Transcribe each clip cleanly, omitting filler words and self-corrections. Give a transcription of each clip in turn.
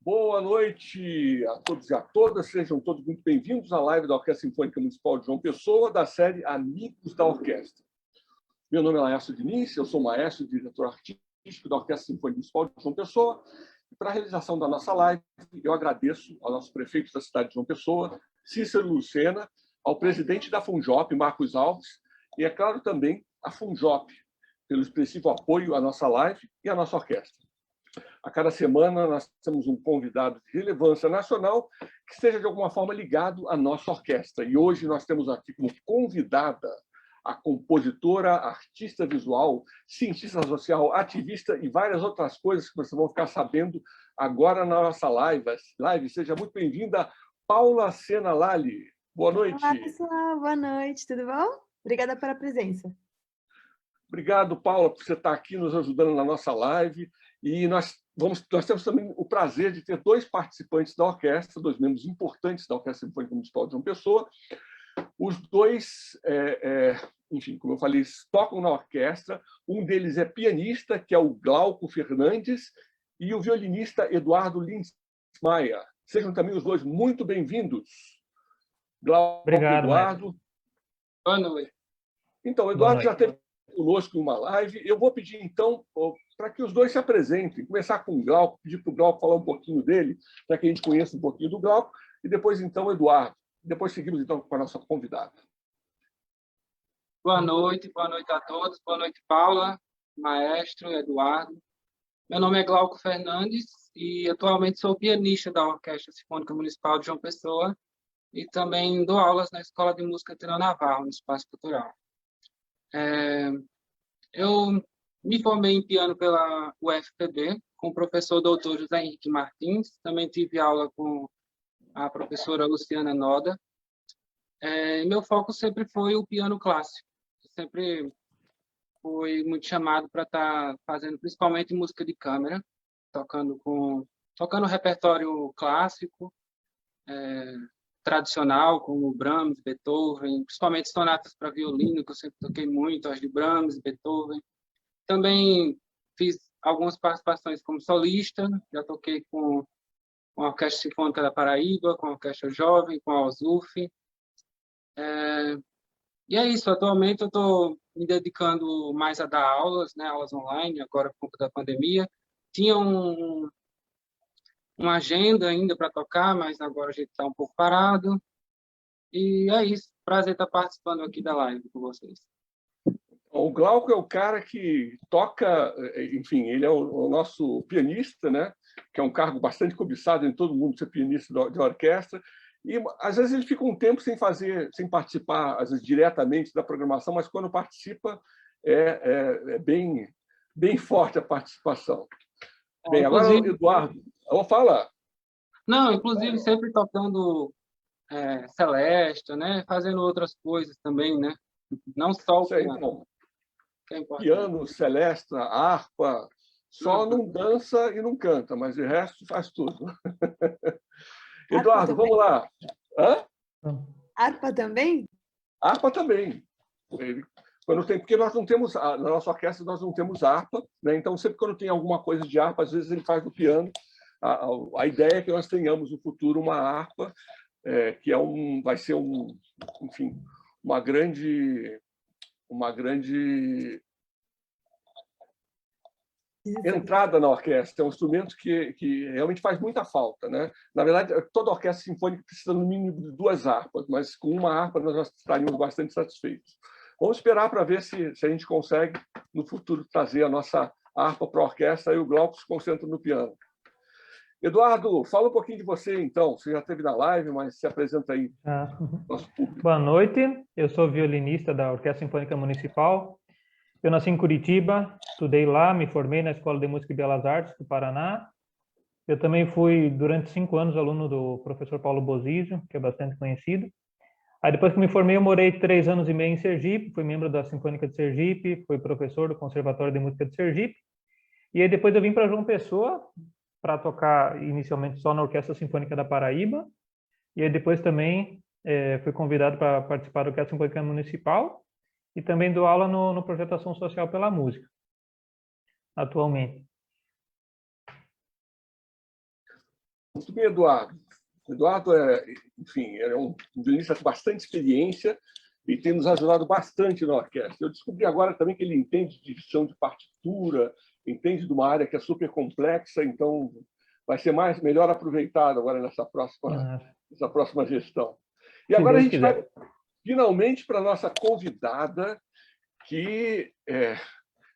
Boa noite a todos e a todas, sejam todos muito bem-vindos à live da Orquestra Sinfônica Municipal de João Pessoa, da série Amigos da Orquestra. Meu nome é Laércio Diniz, eu sou maestro e diretor artístico da Orquestra Sinfônica Municipal de João Pessoa. E para a realização da nossa live, eu agradeço ao nosso prefeito da cidade de João Pessoa, Cícero Lucena, ao presidente da Funjop, Marcos Alves, e, é claro, também à Funjop, pelo expressivo apoio à nossa live e à nossa orquestra. A cada semana, nós temos um convidado de relevância nacional que esteja, de alguma forma, ligado à nossa orquestra. E hoje nós temos aqui como convidada a compositora, artista visual, cientista social, ativista e várias outras coisas que vocês vão ficar sabendo agora na nossa live. Seja muito bem-vinda, Paula Sena Lali. Boa noite. Olá, pessoal. Boa noite. Tudo bom? Obrigada pela presença. Obrigado, Paula, por você estar aqui nos ajudando na nossa live. E nós temos também o prazer de ter dois participantes da orquestra, dois membros importantes da Orquestra Sinfônica Municipal de João Pessoa. Os dois, enfim, como eu falei, tocam na orquestra. Um deles é pianista, que é o Glauco Fernandes, e o violinista Eduardo Lins Maia. Sejam também os dois muito bem-vindos. Glauco, obrigado, Eduardo. Maestro. Boa noite. Então, o Eduardo já esteve conosco em uma live. Eu vou pedir, então, para que os dois se apresentem. Começar com o Glauco, pedir para o Glauco falar um pouquinho dele, para que a gente conheça um pouquinho do Glauco, e depois, então, o Eduardo. Depois seguimos, então, com a nossa convidada. Boa noite a todos. Boa noite, Paula, maestro, Eduardo. Meu nome é Glauco Fernandes e atualmente sou pianista da Orquestra Sinfônica Municipal de João Pessoa e também dou aulas na Escola de Música Tenor Navarro, no Espaço Cultural. Eu me formei em piano pela UFPB, com o professor doutor José Henrique Martins. Também tive aula com a professora Luciana Noda. Meu foco sempre foi o piano clássico. Sempre fui muito chamado para estar fazendo principalmente música de câmara, tocando repertório clássico, tradicional, como Brahms, Beethoven, principalmente sonatas para violino, que eu sempre toquei muito, as de Brahms, Beethoven. Também fiz algumas participações como solista, já toquei com a Orquestra Sinfônica da Paraíba, com a Orquestra Jovem, com a OSUF. E é isso, atualmente eu estou me dedicando mais a dar aulas, né, aulas online, agora por conta da pandemia. Tinha uma agenda ainda para tocar, mas agora a gente está um pouco parado. E é isso, prazer estar participando aqui da live com vocês. O Glauco é o cara que toca, enfim, ele é o nosso pianista, né? Que é um cargo bastante cobiçado em todo mundo ser pianista de orquestra. E às vezes ele fica um tempo sem participar, às vezes diretamente da programação, mas quando participa é bem forte a participação. Bem, agora, Eduardo, vou falar. Não, inclusive sempre tocando Celeste, né? Fazendo outras coisas também, né? Não só o piano. Então, Que é importante. Piano, celesta, harpa, só não dança e não canta, mas de resto faz tudo. Eduardo, vamos lá. Hã? Harpa também? Harpa também. Porque nós não temos, na nossa orquestra, nós não temos harpa, né? Então, sempre quando tem alguma coisa de harpa, às vezes ele faz no piano. A ideia é que nós tenhamos no futuro uma harpa, que vai ser enfim, uma grande entrada na orquestra. É um instrumento que realmente faz muita falta, né? Na verdade, toda orquestra sinfônica precisa, no mínimo, de 2 harpas, mas com uma harpa nós já estaríamos bastante satisfeitos. Vamos esperar para ver se a gente consegue, no futuro, trazer a nossa harpa para a orquestra e o Glauco se concentra no piano. Eduardo, fala um pouquinho de você, então. Você já esteve na live, mas se apresenta aí. Nosso público. Boa noite, eu sou violinista da Orquestra Sinfônica Municipal. Eu nasci em Curitiba, estudei lá, me formei na Escola de Música e Belas Artes do Paraná. Eu também fui, durante 5 anos, aluno do professor Paulo Bozizio, que é bastante conhecido. Aí, depois que me formei, eu morei 3 anos e meio em Sergipe, fui membro da Sinfônica de Sergipe, fui professor do Conservatório de Música de Sergipe. E aí, depois eu vim para João Pessoa, para tocar inicialmente só na Orquestra Sinfônica da Paraíba. E aí, depois também fui convidado para participar da Orquestra Sinfônica Municipal. E também dou aula no projeto Ação Social pela Música, atualmente. Muito bem, Eduardo. Eduardo enfim, é um violinista com bastante experiência e tem nos ajudado bastante na orquestra. Eu descobri agora também que ele entende de edição de partitura, entende de uma área que é super complexa, então vai ser melhor aproveitado agora nessa próxima gestão. E agora a gente vai finalmente para a nossa convidada, que,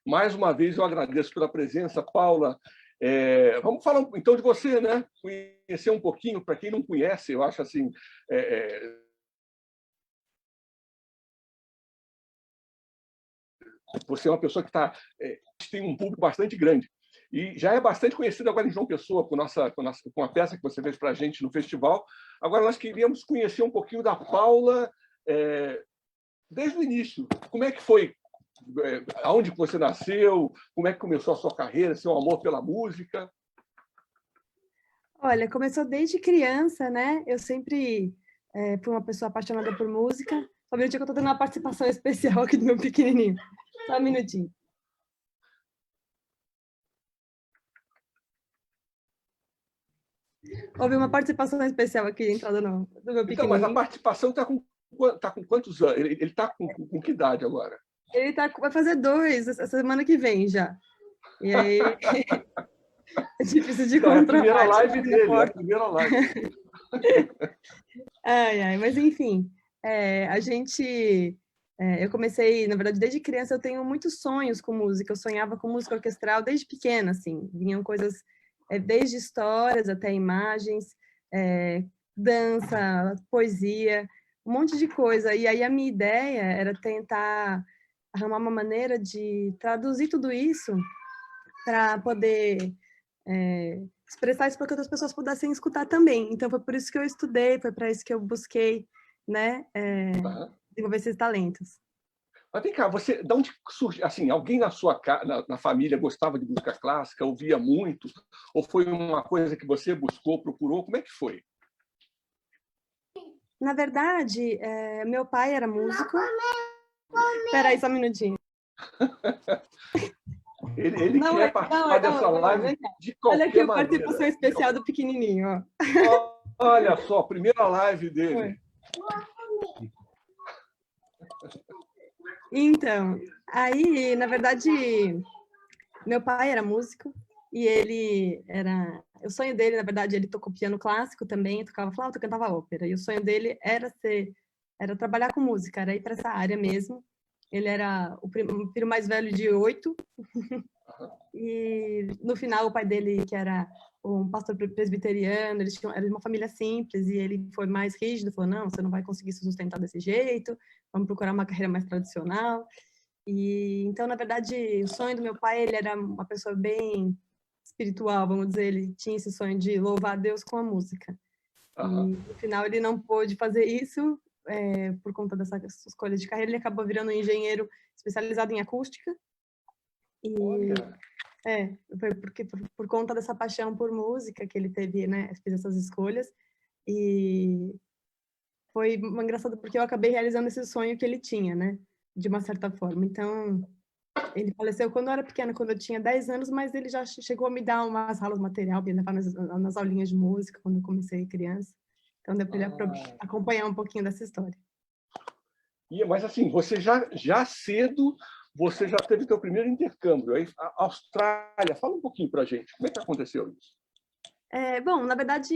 mais uma vez, eu agradeço pela presença, Paula. Vamos falar então de você, né? Conhecer um pouquinho, para quem não conhece, eu acho assim. Você é uma pessoa que tem um público bastante grande e já é bastante conhecida agora em João Pessoa com a peça que você fez para a gente no festival. Agora nós queríamos conhecer um pouquinho da Paula desde o início. Como é que foi? Aonde você nasceu? Como é que começou a sua carreira? Seu amor pela música? Olha, começou desde criança, né? Eu sempre fui uma pessoa apaixonada por música. Só um minutinho que eu estou tendo uma participação especial aqui do meu pequenininho. Só um minutinho. Houve uma participação especial aqui, entrada do meu pequenininho. Então, mas a participação está com quantos anos? Ele está com que idade agora? Ele vai fazer 2 essa semana que vem já. E aí é difícil de controlar. É a primeira live dele, é a primeira live. Mas enfim, eu comecei, na verdade, desde criança eu tenho muitos sonhos com música. Eu sonhava com música orquestral desde pequena, assim. Vinham coisas desde histórias até imagens, dança, poesia, um monte de coisa. E aí a minha ideia era tentar arrumar uma maneira de traduzir tudo isso para poder expressar isso para que outras pessoas pudessem escutar também. Então foi por isso que eu estudei, foi para isso que eu busquei, né, desenvolver esses talentos. Mas vem cá, de onde surgiu? Assim, alguém na família gostava de música clássica, ouvia muito? Ou foi uma coisa que você buscou, procurou? Como é que foi? Na verdade, meu pai era músico. Espera aí só um minutinho. Ele quer participar dessa live de qualquer maneira. Olha aqui a participação especial do pequenininho. Ó. Olha só, a primeira live dele. Então, aí, na verdade, meu pai era músico e o sonho dele, na verdade, ele tocou piano clássico também, tocava flauta, cantava ópera. E o sonho dele era trabalhar com música, era ir para essa área mesmo. Ele era o filho mais velho de 8. E no final o pai dele, que era um pastor presbiteriano, era de uma família simples, e ele foi mais rígido, falou, não, você não vai conseguir se sustentar desse jeito, vamos procurar uma carreira mais tradicional. E então, na verdade, o sonho do meu pai, ele era uma pessoa bem espiritual, vamos dizer, ele tinha esse sonho de louvar a Deus com a música. E no final ele não pôde fazer isso, por conta dessa escolha de carreira, ele acabou virando um engenheiro especializado em acústica. E foi por conta dessa paixão por música que ele teve, né, fez essas escolhas. E foi engraçado porque eu acabei realizando esse sonho que ele tinha, né, de uma certa forma. Então, ele faleceu quando eu era pequena, quando eu tinha 10 anos, mas ele já chegou a me dar umas aulas material, me levar nas aulinhas de música, quando eu comecei criança. Então, deu para ele acompanhar um pouquinho dessa história. Mas, assim, você já cedo, você já teve seu primeiro intercâmbio. Aí, a Austrália, fala um pouquinho para a gente. Como é que aconteceu isso? Bom, na verdade,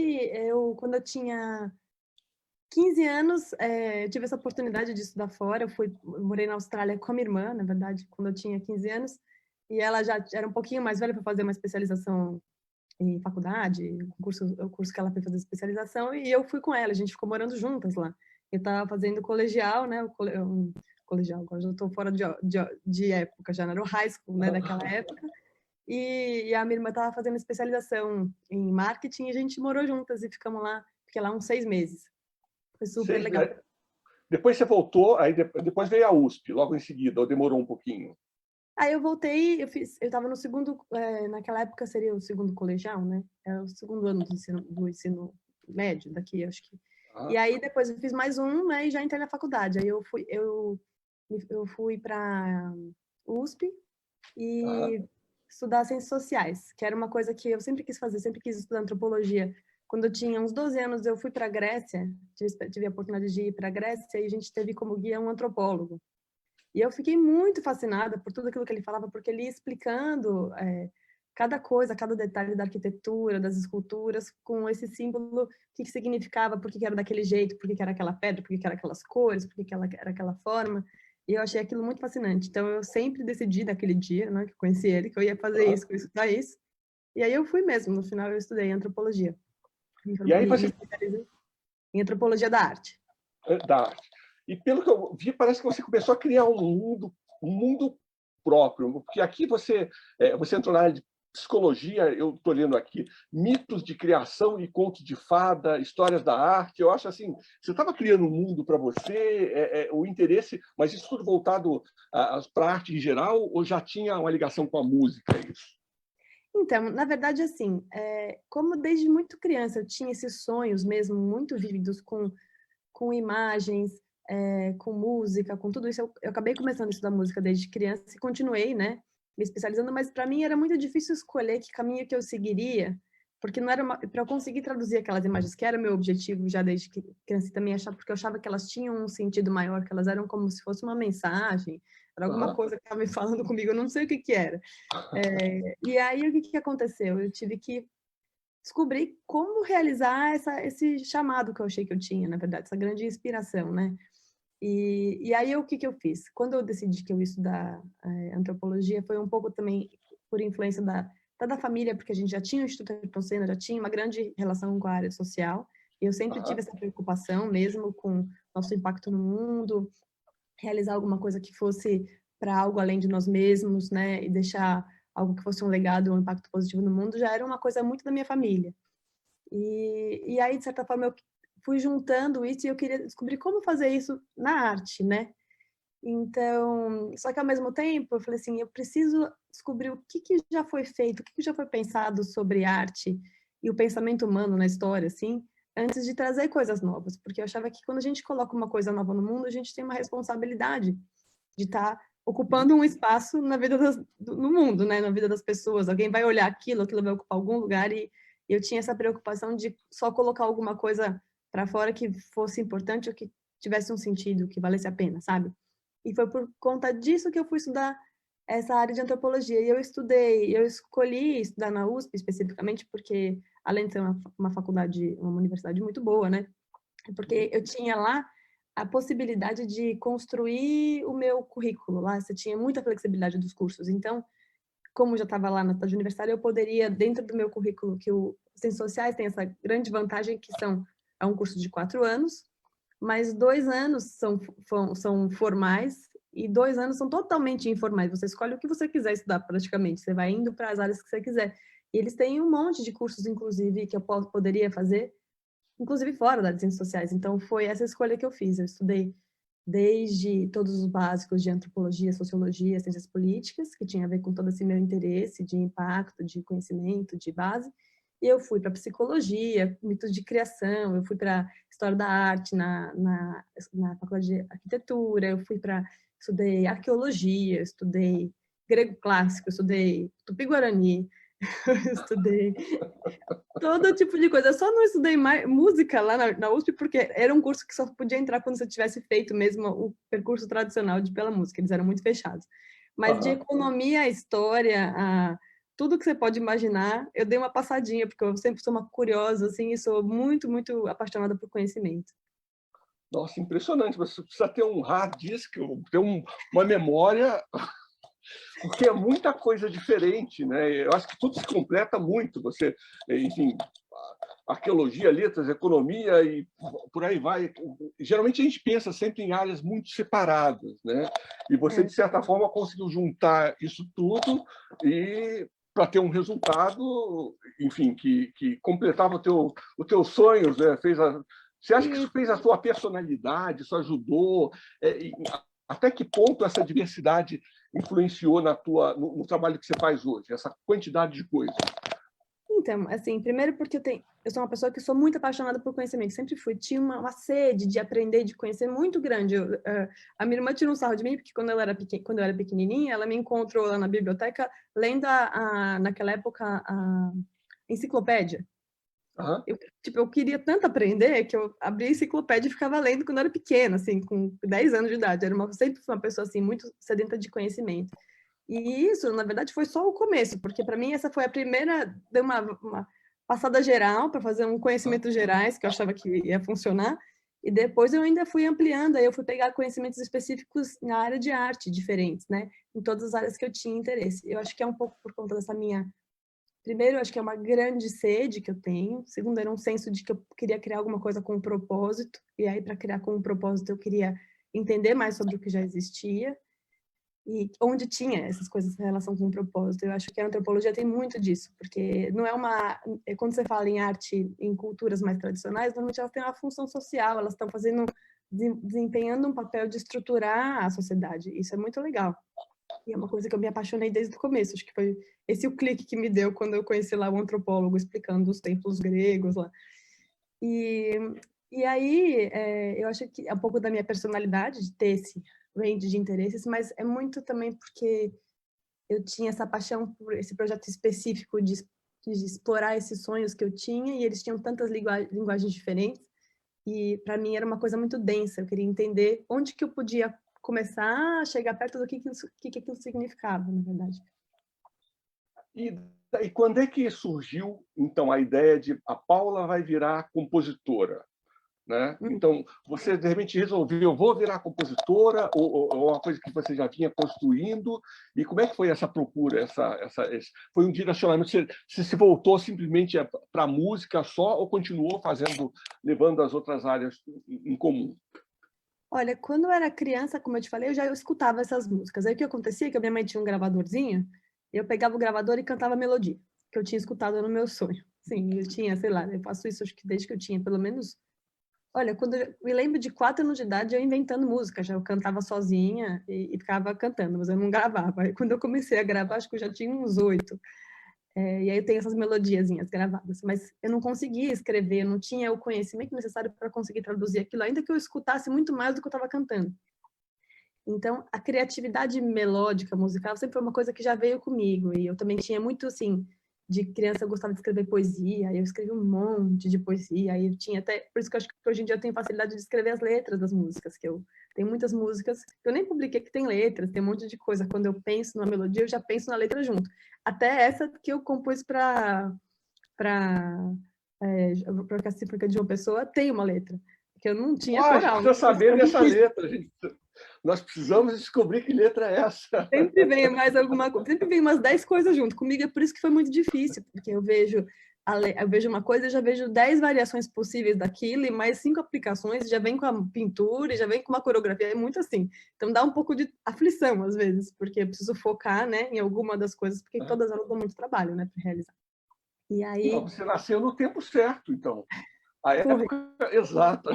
quando eu tinha 15 anos, eu tive essa oportunidade de estudar fora. Eu morei na Austrália com a minha irmã, na verdade, quando eu tinha 15 anos. E ela já era um pouquinho mais velha para fazer uma especialização em faculdade, o curso que ela foi fazer especialização, e eu fui com ela, a gente ficou morando juntas lá. Eu estava fazendo colegial, né, colegial, agora já estou fora de época, já não era o high school, né, daquela época, e a minha irmã estava fazendo especialização em marketing, e a gente morou juntas e ficamos lá, fiquei lá uns 6 meses. Foi super legal. Depois você voltou, aí depois veio a USP, logo em seguida, ou demorou um pouquinho? Aí eu voltei, eu estava no segundo, naquela época seria o segundo colegial, né? Era o segundo ano do ensino médio daqui, acho que. E aí depois eu fiz mais um, né? E já entrei na faculdade. Aí eu fui para USP e estudar ciências sociais, que era uma coisa que eu sempre quis fazer, sempre quis estudar antropologia quando eu tinha uns 12 anos, eu fui para a Grécia, tive a oportunidade de ir para a Grécia e a gente teve como guia um antropólogo. E eu fiquei muito fascinada por tudo aquilo que ele falava, porque ele ia explicando cada coisa, cada detalhe da arquitetura, das esculturas, com esse símbolo, o que significava, por que era daquele jeito, por que era aquela pedra, por que eram aquelas cores, por que era aquela forma. E eu achei aquilo muito fascinante. Então, eu sempre decidi naquele dia, né, que eu conheci ele, que eu ia fazer isso, que eu ia estudar isso. E aí eu fui mesmo. No final, eu estudei antropologia. E aí você... Me especializei em antropologia da arte. Da arte. E pelo que eu vi, parece que você começou a criar um mundo próprio, porque aqui você entrou na área de psicologia, eu estou lendo aqui, mitos de criação e contos de fada, histórias da arte. Eu acho assim, você estava criando um mundo para você, o interesse, mas isso tudo voltado para a arte em geral, ou já tinha uma ligação com a música, isso? Então, na verdade, assim, como desde muito criança eu tinha esses sonhos mesmo muito vívidos com imagens, com música, com tudo isso, eu acabei começando a estudar música desde criança e continuei, né, me especializando, mas para mim era muito difícil escolher que caminho que eu seguiria, porque não era para eu conseguir traduzir aquelas imagens, que era o meu objetivo já desde criança também, porque eu achava que elas tinham um sentido maior, que elas eram como se fosse uma mensagem, era alguma coisa que estava me falando comigo, eu não sei o que era. E aí, o que aconteceu? Eu tive que descobrir como realizar esse chamado que eu achei que eu tinha, na verdade, essa grande inspiração, né? E aí, o que eu fiz? Quando eu decidi que eu ia estudar antropologia, foi um pouco também por influência da família, porque a gente já tinha o Instituto Ayrton Senna, já tinha uma grande relação com a área social, e eu sempre tive essa preocupação mesmo com nosso impacto no mundo, realizar alguma coisa que fosse para algo além de nós mesmos, né? E deixar algo que fosse um legado, um impacto positivo no mundo, já era uma coisa muito da minha família. E aí, de certa forma, eu fui juntando isso e eu queria descobrir como fazer isso na arte, né? Então, só que ao mesmo tempo, eu falei assim, eu preciso descobrir o que já foi feito, o que já foi pensado sobre arte e o pensamento humano na história, assim, antes de trazer coisas novas, porque eu achava que quando a gente coloca uma coisa nova no mundo, a gente tem uma responsabilidade de estar ocupando um espaço na vida no mundo, né? Na vida das pessoas. Alguém vai olhar aquilo vai ocupar algum lugar e eu tinha essa preocupação de só colocar alguma coisa para fora que fosse importante ou que tivesse um sentido, que valesse a pena, sabe? E foi por conta disso que eu fui estudar essa área de antropologia. E eu escolhi estudar na USP especificamente porque, além de ser uma faculdade, uma universidade muito boa, né? Porque eu tinha lá a possibilidade de construir o meu currículo. Lá você tinha muita flexibilidade dos cursos. Então, como eu já estava lá na cidade universitária, eu poderia, dentro do meu currículo, que o Ciências Sociais tem essa grande vantagem que é um curso de 4 anos, mas 2 anos são formais e 2 anos são totalmente informais. Você escolhe o que você quiser estudar, praticamente. Você vai indo para as áreas que você quiser. E eles têm um monte de cursos, inclusive, que eu poderia fazer, inclusive fora das ciências sociais. Então, foi essa escolha que eu fiz. Eu estudei desde todos os básicos de antropologia, sociologia, ciências políticas, que tinha a ver com todo esse meu interesse de impacto, de conhecimento, de base. E eu fui para psicologia, mitos de criação, eu fui para história da arte na faculdade de arquitetura, estudei arqueologia, estudei grego clássico, estudei tupi-guarani, estudei todo tipo de coisa. Eu só não estudei mais música lá na USP porque era um curso que só podia entrar quando você tivesse feito mesmo o percurso tradicional pela música. Eles eram muito fechados. Mas de economia, história, tudo que você pode imaginar, eu dei uma passadinha, porque eu sempre sou uma curiosa, assim, e sou muito, muito apaixonada por conhecimento. Nossa, impressionante. Você precisa ter um hard disk, ter uma memória, porque é muita coisa diferente, né? Eu acho que tudo se completa muito. Você, enfim, arqueologia, letras, economia e por aí vai. Geralmente a gente pensa sempre em áreas muito separadas, né? E você, de certa forma, conseguiu juntar isso tudo e para ter um resultado, enfim, que completava o teu sonhos, né? Você acha que isso fez a tua personalidade, isso ajudou? Até que ponto essa diversidade influenciou no trabalho que você faz hoje, essa quantidade de coisas? Então, assim, primeiro porque eu sou uma pessoa que sou muito apaixonada por conhecimento, sempre fui. Tinha uma sede de aprender, de conhecer muito grande. A minha irmã tirou um sarro de mim, porque quando eu era pequenininha, ela me encontrou lá na biblioteca lendo, naquela época, a enciclopédia. Aham. Eu queria tanto aprender que eu abria a enciclopédia e ficava lendo quando eu era pequena, assim, com 10 anos de idade. Sempre fui uma pessoa, assim, muito sedenta de conhecimento. E isso, na verdade, foi só o começo, porque para mim essa foi a primeira, deu uma passada geral para fazer um conhecimentos gerais, que eu achava que ia funcionar, e depois eu ainda fui ampliando, aí eu fui pegar conhecimentos específicos na área de arte, diferentes, né? Em todas as áreas que eu tinha interesse. Eu acho que é um pouco por conta dessa minha... Primeiro, eu acho que é uma grande sede que eu tenho. Segundo, era um senso de que eu queria criar alguma coisa com um propósito, e aí para criar com um propósito eu queria entender mais sobre o que já existia, e onde tinha essas coisas em relação com o propósito. Eu acho que a antropologia tem muito disso, porque não é uma... Quando você fala em arte, em culturas mais tradicionais, normalmente elas têm uma função social, elas estão desempenhando um papel de estruturar a sociedade. Isso é muito legal. E é uma coisa que eu me apaixonei desde o começo. Acho que foi esse o clique que me deu quando eu conheci lá o antropólogo explicando os templos gregos lá. E aí, eu acho que é um pouco da minha personalidade de ter esse range de interesses, mas é muito também porque eu tinha essa paixão por esse projeto específico de explorar esses sonhos que eu tinha, e eles tinham tantas linguagens diferentes, e para mim era uma coisa muito densa. Eu queria entender onde que eu podia começar a chegar perto do que aquilo significava, na verdade. E quando é que surgiu, então, a ideia de a Paula vai virar compositora? Né? Então, você, de repente, resolveu, vou virar compositora, ou uma coisa que você já vinha construindo, e como é que foi essa procura? Foi um direcionamento? Você se voltou simplesmente para a música só, ou continuou levando as outras áreas em comum? Olha, quando eu era criança, como eu te falei, eu já escutava essas músicas. Aí o que acontecia é que a minha mãe tinha um gravadorzinho, eu pegava o gravador e cantava a melodia, que eu tinha escutado no meu sonho. Sim, eu tinha, sei lá, eu faço isso acho que desde que eu tinha pelo menos... Olha, quando eu me lembro de 4 anos de idade, eu inventando música, já eu cantava sozinha e ficava cantando, mas eu não gravava. Aí quando eu comecei a gravar, acho que eu já tinha uns 8. E aí eu tenho essas melodiazinhas gravadas, mas eu não conseguia escrever, eu não tinha o conhecimento necessário para conseguir traduzir aquilo, ainda que eu escutasse muito mais do que eu estava cantando. Então, a criatividade melódica, musical, sempre foi uma coisa que já veio comigo, e eu também tinha muito, assim, de criança eu gostava de escrever poesia, aí eu escrevi um monte de poesia, aí eu tinha até, por isso que eu acho que hoje em dia eu tenho facilidade de escrever as letras das músicas, que eu tenho muitas músicas que eu nem publiquei que tem letras, tem um monte de coisa, quando eu penso numa melodia, eu já penso na letra junto. Até essa que eu compus para a Sinfônica de João Pessoa tem uma letra, que eu não tinha coral. Precisa saber dessa letra, gente. Nós precisamos descobrir que letra é essa. Sempre vem mais alguma coisa, sempre vem umas 10 coisas junto. Comigo é por isso que foi muito difícil, porque eu vejo uma coisa e já vejo 10 variações possíveis daquilo, e mais 5 aplicações, já vem com a pintura, e já vem com uma coreografia, é muito assim. Então dá um pouco de aflição, às vezes, porque eu preciso focar, né, em alguma das coisas, porque todas elas dão muito trabalho, né, para realizar. E aí... Não, você nasceu no tempo certo, então. A época exata.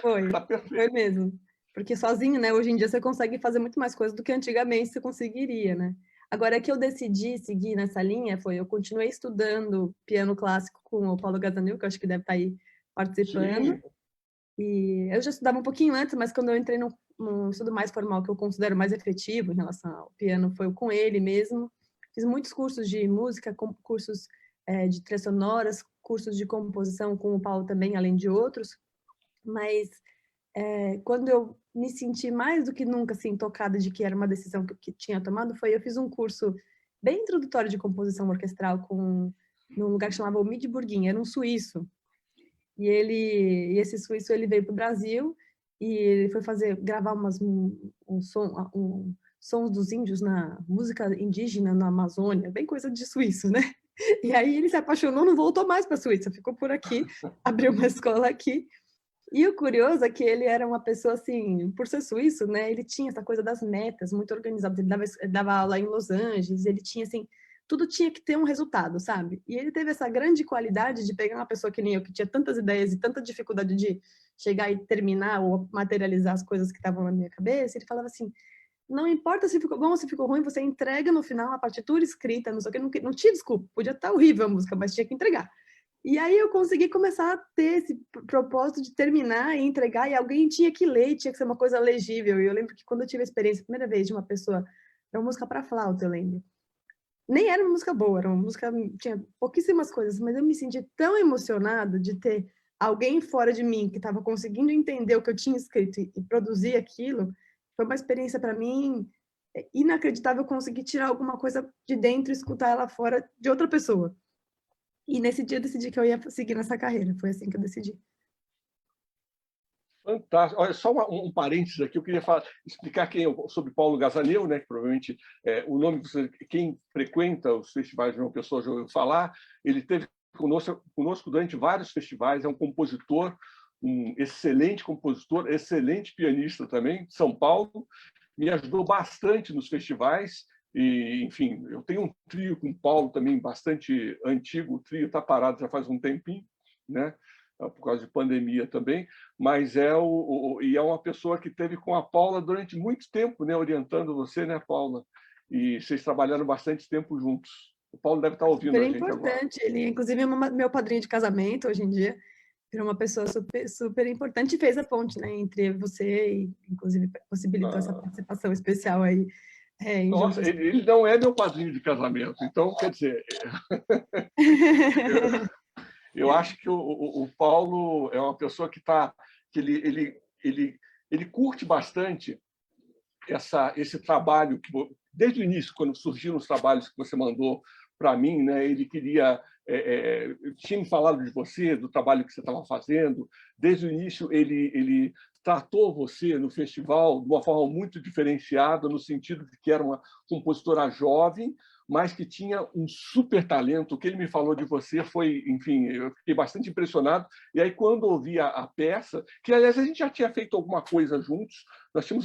Foi, tá perfeito. foi mesmo. Porque sozinho, né, hoje em dia você consegue fazer muito mais coisas do que antigamente você conseguiria, né? Agora, que eu decidi seguir nessa linha foi, eu continuei estudando piano clássico com o Paulo Gazzanil, que eu acho que deve estar aí participando. Sim. E eu já estudava um pouquinho antes, mas quando eu entrei num estudo mais formal, que eu considero mais efetivo em relação ao piano, foi com ele mesmo. Fiz muitos cursos de música, cursos de trilhas sonoras, cursos de composição com o Paulo também, além de outros. Mas quando eu me senti mais do que nunca assim, tocada de que era uma decisão que tinha tomado, eu fiz um curso bem introdutório de composição orquestral num lugar que chamava Omid Burguin, era um suíço. E esse suíço ele veio para o Brasil e ele foi gravar sons dos índios na música indígena na Amazônia, bem coisa de suíço, né? E aí ele se apaixonou, não voltou mais para a Suíça, ficou por aqui, abriu uma escola aqui. E o curioso é que ele era uma pessoa, assim, por ser suíço, né, ele tinha essa coisa das metas muito organizada. Ele dava aula em Los Angeles, ele tinha, assim, tudo tinha que ter um resultado, sabe? E ele teve essa grande qualidade de pegar uma pessoa que nem eu, que tinha tantas ideias e tanta dificuldade de chegar e terminar ou materializar as coisas que estavam na minha cabeça. Ele falava assim, não importa se ficou bom ou se ficou ruim, você entrega no final a partitura escrita, não sei o que, não tinha desculpa, podia estar horrível a música, mas tinha que entregar. E aí eu consegui começar a ter esse propósito de terminar e entregar, e alguém tinha que ler, tinha que ser uma coisa legível. E eu lembro que quando eu tive a experiência, a primeira vez de uma pessoa, era uma música para flauta, eu lembro. nem era uma música boa, era uma música, tinha pouquíssimas coisas, mas eu me senti tão emocionada de ter alguém fora de mim que estava conseguindo entender o que eu tinha escrito e produzir aquilo. Foi uma experiência para mim inacreditável conseguir tirar alguma coisa de dentro e escutar ela fora de outra pessoa. E nesse dia eu decidi que eu ia seguir nessa carreira, foi assim que eu decidi. Fantástico. Olha, só um parênteses aqui, eu queria explicar sobre Paulo Gazaneu, né, que provavelmente o nome, quem frequenta os festivais de João Pessoa já ouviu falar. Ele esteve conosco durante vários festivais, é um compositor, um excelente compositor, excelente pianista também, de São Paulo, me ajudou bastante nos festivais. E, enfim, eu tenho um trio com o Paulo também bastante antigo, o trio está parado já faz um tempinho, né? Por causa de pandemia também, mas é uma pessoa que teve com a Paula durante muito tempo, né, orientando você, né, Paula? E vocês trabalharam bastante tempo juntos. O Paulo deve estar ouvindo a gente agora. Importante. Ele, inclusive, é meu padrinho de casamento hoje em dia. Virou uma pessoa super, super importante e fez a ponte, né, entre você e, inclusive, possibilitou essa participação especial aí. Nossa, ele não é meu padrinho de casamento, então, quer dizer... Eu acho que o Paulo é uma pessoa que ele curte bastante esse trabalho que, desde o início, quando surgiram os trabalhos que você mandou para mim, né, ele queria tinha me falado de você, do trabalho que você estava fazendo. Desde o início ele tratou você no festival de uma forma muito diferenciada, no sentido de que era uma compositora jovem, mas que tinha um super talento. O que ele me falou de você foi, enfim, eu fiquei bastante impressionado. E aí, quando ouvi a peça, que, aliás, a gente já tinha feito alguma coisa juntos,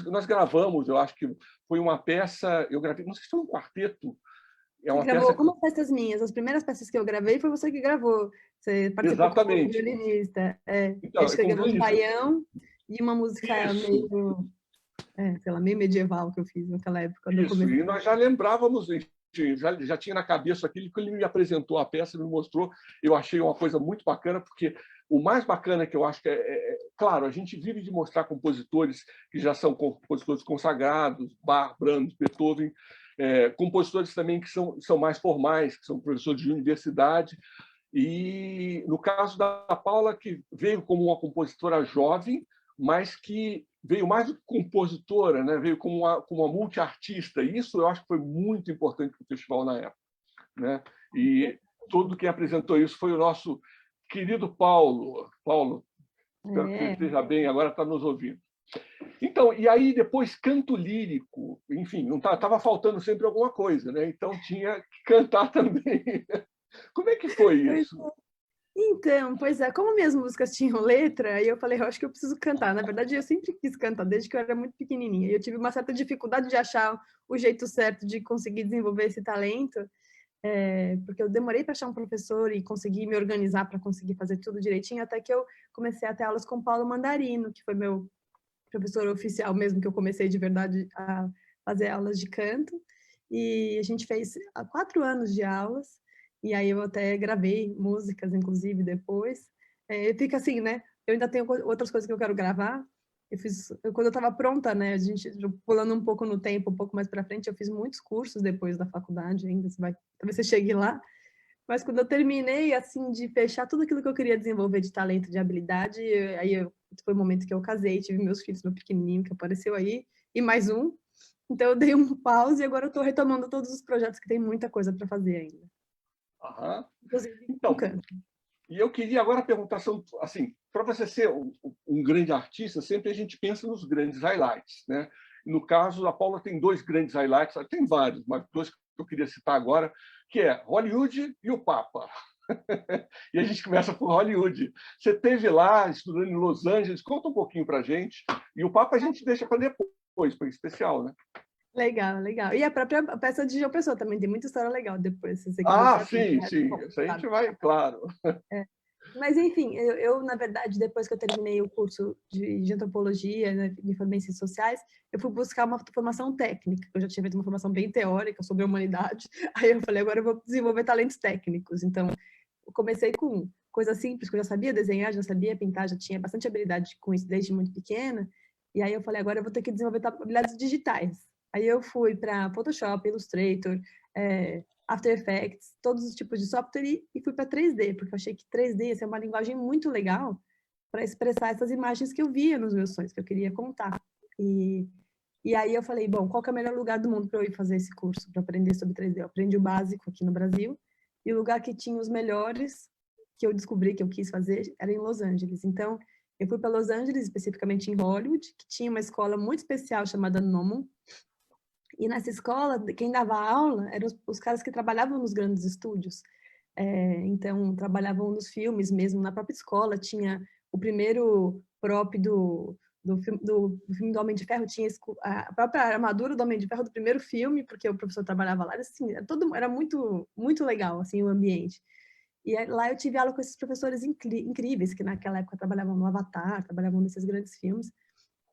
nós gravamos, eu acho que foi uma peça, eu gravei, não sei se foi um quarteto. Você gravou algumas peças minhas. As primeiras peças que eu gravei foi você que gravou. Você participou como violinista. Então, chegando no Baião e uma música meio, sei lá, meio medieval que eu fiz naquela época. Isso, e nós já lembrávamos, já tinha na cabeça aquilo que ele me apresentou a peça, me mostrou. Eu achei uma coisa muito bacana, porque o mais bacana que eu acho que claro, a gente vive de mostrar compositores que já são compositores consagrados, Bach, Brahms, Beethoven, compositores também que são mais formais, que são professores de universidade. E no caso da Paula, que veio como uma compositora jovem, mas que veio mais do que compositora, né? Veio como uma multiartista. E isso eu acho que foi muito importante para o festival na época, né? E todo quem apresentou isso foi o nosso querido Paulo. Paulo, espero que você esteja bem, agora está nos ouvindo. Então, e aí depois canto lírico, enfim, não estava faltando sempre alguma coisa, né? Então tinha que cantar também. Como é que foi isso? Então, pois é, como minhas músicas tinham letra, aí eu falei, eu acho que eu preciso cantar. Na verdade, eu sempre quis cantar, desde que eu era muito pequenininha. E eu tive uma certa dificuldade de achar o jeito certo de conseguir desenvolver esse talento, porque eu demorei para achar um professor e conseguir me organizar para conseguir fazer tudo direitinho, até que eu comecei a ter aulas com o Paulo Mandarino, que foi meu professor oficial mesmo, que eu comecei de verdade a fazer aulas de canto. E a gente fez 4 anos de aulas. E aí eu até gravei músicas, inclusive, depois. Fica assim, né? Eu ainda tenho outras coisas que eu quero gravar. Quando eu estava pronta, né? A gente pulando um pouco no tempo, um pouco mais para frente, eu fiz muitos cursos depois da faculdade ainda. Talvez você chegue lá. Mas quando eu terminei, assim, de fechar tudo aquilo que eu queria desenvolver de talento, de habilidade, foi o momento que eu casei, tive meus filhos, meu pequenininho que apareceu aí, e mais um. Então eu dei um pause e agora eu estou retomando todos os projetos que tem muita coisa para fazer ainda. Aham. Inclusive, então, e eu queria agora perguntar, assim, para você ser um grande artista, sempre a gente pensa nos grandes highlights, né? No caso, a Paula tem 2 grandes highlights, tem vários, mas 2 que eu queria citar agora, que é Hollywood e o Papa. E a gente começa por Hollywood. Você esteve lá, estudando em Los Angeles, conta um pouquinho para a gente. E o Papa a gente deixa para depois, para especial, né? Legal, legal. E a própria peça de João Pessoa também tem muita história legal depois. Se você sim. Isso a gente vai, claro. Mas, enfim, eu, na verdade, depois que eu terminei o curso de antropologia, né, me formei em ciências sociais, eu fui buscar uma formação técnica. Eu já tinha feito uma formação bem teórica sobre a humanidade. Aí eu falei, agora eu vou desenvolver talentos técnicos. Então, eu comecei com coisas simples, que eu já sabia desenhar, já sabia pintar, já tinha bastante habilidade com isso desde muito pequena. E aí eu falei, agora eu vou ter que desenvolver habilidades digitais. Aí eu fui para Photoshop, Illustrator, After Effects, todos os tipos de software e fui para 3D, porque eu achei que 3D ia ser uma linguagem muito legal para expressar essas imagens que eu via nos meus sonhos, que eu queria contar. E aí eu falei, bom, qual que é o melhor lugar do mundo para eu ir fazer esse curso, para aprender sobre 3D? Eu aprendi o básico aqui no Brasil, e o lugar que tinha os melhores, que eu descobri que eu quis fazer, era em Los Angeles. Então, eu fui para Los Angeles, especificamente em Hollywood, que tinha uma escola muito especial chamada Nomon. E nessa escola, quem dava aula eram os caras que trabalhavam nos grandes estúdios. Então, trabalhavam nos filmes mesmo. Na própria escola tinha o primeiro prop do filme do Homem de Ferro, tinha a própria armadura do Homem de Ferro do primeiro filme, porque o professor trabalhava lá. Assim, era muito, muito legal assim, o ambiente. E lá eu tive aula com esses professores incríveis, que naquela época trabalhavam no Avatar, trabalhavam nesses grandes filmes.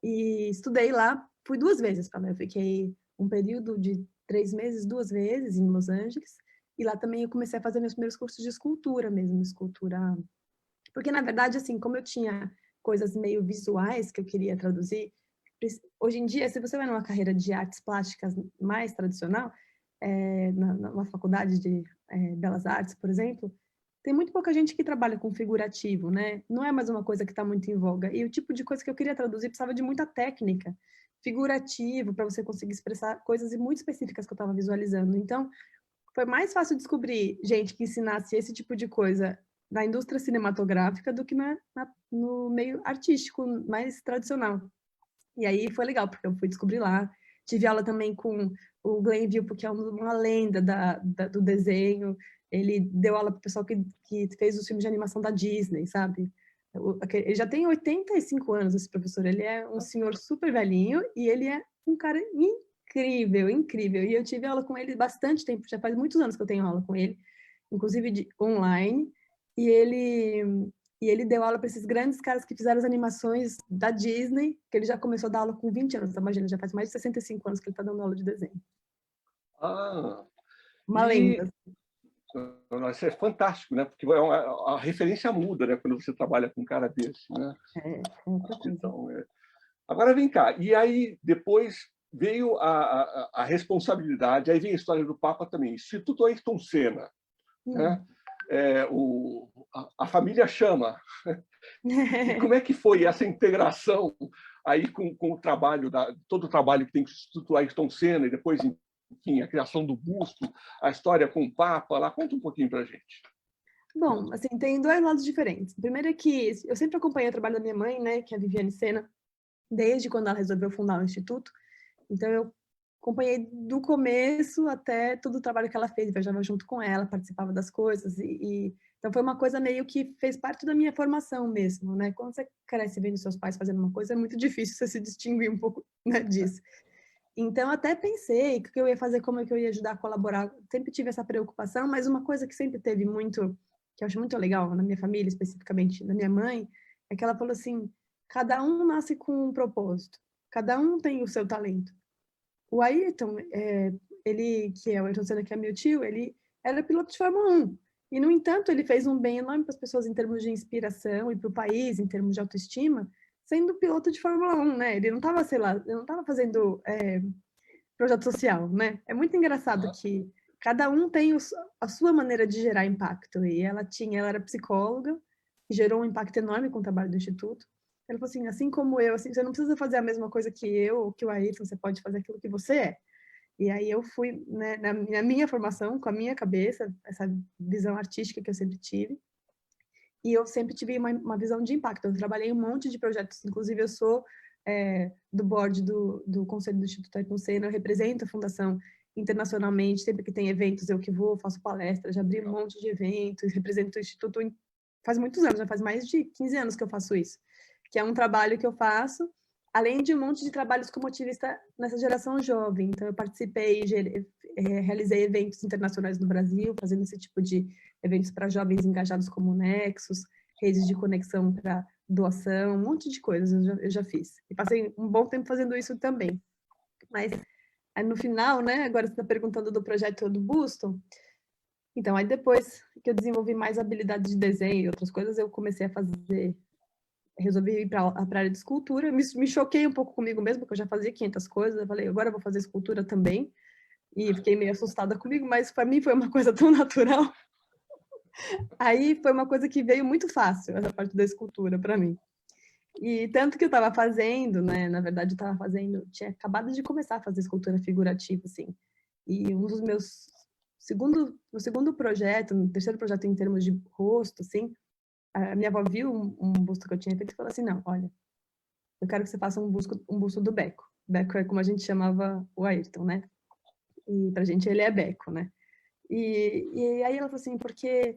E estudei lá, fui 2 vezes para lá. Eu fiquei um período de 3 meses, 2 vezes em Los Angeles. E lá também eu comecei a fazer meus primeiros cursos de escultura mesmo, escultura. Porque, na verdade, assim, como eu tinha coisas meio visuais que eu queria traduzir, hoje em dia, se você vai numa carreira de artes plásticas mais tradicional, numa faculdade de belas artes, por exemplo, tem muito pouca gente que trabalha com figurativo, né? Não é mais uma coisa que está muito em voga. E o tipo de coisa que eu queria traduzir precisava de muita técnica, figurativo, para você conseguir expressar coisas muito específicas que eu estava visualizando. Então, foi mais fácil descobrir gente que ensinasse esse tipo de coisa na indústria cinematográfica do que no meio artístico mais tradicional. E aí foi legal, porque eu fui descobrir lá. Tive aula também com o Glenn Vilpo, que é uma lenda do desenho. Ele deu aula para o pessoal que fez os filmes de animação da Disney, sabe? Ele já tem 85 anos, esse professor. Ele é um senhor super velhinho e ele é um cara incrível, incrível. E eu tive aula com ele bastante tempo, já faz muitos anos que eu tenho aula com ele, inclusive online. E ele deu aula para esses grandes caras que fizeram as animações da Disney, que ele já começou a dar aula com 20 anos, tá? Imagina, já faz mais de 65 anos que ele está dando aula de desenho. Uma lenda. Isso é fantástico, né? Porque a referência muda, né? Quando você trabalha com um cara desse, né? Então, agora vem cá. E aí, depois veio a responsabilidade, aí vem a história do Papa também. Instituto Ayrton Senna, né? A família chama. E como é que foi essa integração aí com o trabalho, todo o trabalho que tem com o Instituto Ayrton Senna e depois, enfim, a criação do busto, a história com o Papa lá? Conta um pouquinho para a gente. Bom, assim, tem 2 lados diferentes. O primeiro é que eu sempre acompanhei o trabalho da minha mãe, né, que é a Viviane Senna, desde quando ela resolveu fundar o Instituto. Então, eu acompanhei do começo até todo o trabalho que ela fez, viajava junto com ela, participava das coisas, então foi uma coisa meio que fez parte da minha formação mesmo, né? Quando você cresce vendo seus pais fazendo uma coisa, é muito difícil você se distinguir um pouco, né, disso. Então, até pensei o que eu ia fazer, como é que eu ia ajudar a colaborar, sempre tive essa preocupação, mas uma coisa que sempre teve muito, que eu acho muito legal, na minha família, especificamente na minha mãe, é que ela falou assim, cada um nasce com um propósito, cada um tem o seu talento. O Ayrton, ele, que é o Ayrton Senna, que é meu tio, ele era piloto de Fórmula 1. E, no entanto, ele fez um bem enorme para as pessoas em termos de inspiração e para o país, em termos de autoestima, sendo piloto de Fórmula 1, né? Ele não estava, sei lá, ele não estava fazendo projeto social, né? É muito engraçado que cada um tem a sua maneira de gerar impacto. E ela era psicóloga, e gerou um impacto enorme com o trabalho do Instituto. Ela falou assim como eu, assim, você não precisa fazer a mesma coisa que eu ou que o Ayrton, você pode fazer aquilo que você é. E aí eu fui, né, na minha formação, com a minha cabeça, essa visão artística que eu sempre tive, e eu sempre tive uma visão de impacto. Eu trabalhei em um monte de projetos, inclusive eu sou do board do Conselho do Instituto Ayrton Senna, eu represento a Fundação internacionalmente, sempre que tem eventos eu que vou, faço palestras, já abri um monte de eventos, represento o Instituto faz muitos anos, já faz mais de 15 anos que eu faço isso, que é um trabalho que eu faço, além de um monte de trabalhos como ativista nessa geração jovem. Então, eu participei, realizei eventos internacionais no Brasil, fazendo esse tipo de eventos para jovens engajados como Nexus, redes de conexão para doação, um monte de coisas eu já fiz. E passei um bom tempo fazendo isso também. Mas, no final, né, agora você está perguntando do projeto do busto. Então, aí depois que eu desenvolvi mais habilidades de desenho e outras coisas, eu comecei a resolvi ir para a área de escultura. Me choquei um pouco comigo mesmo, porque eu já fazia 500 coisas. Eu falei, agora eu vou fazer escultura também. e fiquei meio assustada comigo, mas para mim foi uma coisa tão natural. Aí foi uma coisa que veio muito fácil, essa parte da escultura para mim. E tanto que eu estava fazendo, né? Na verdade, tinha acabado de começar a fazer escultura figurativa, assim. E um dos meus no segundo projeto, no terceiro projeto em termos de rosto, assim, a minha avó viu um busto que eu tinha feito e falou assim, não, olha, eu quero que você faça um busto do Beco. Beco é como a gente chamava o Ayrton, né? E pra gente ele é Beco, né? E aí ela falou assim, porque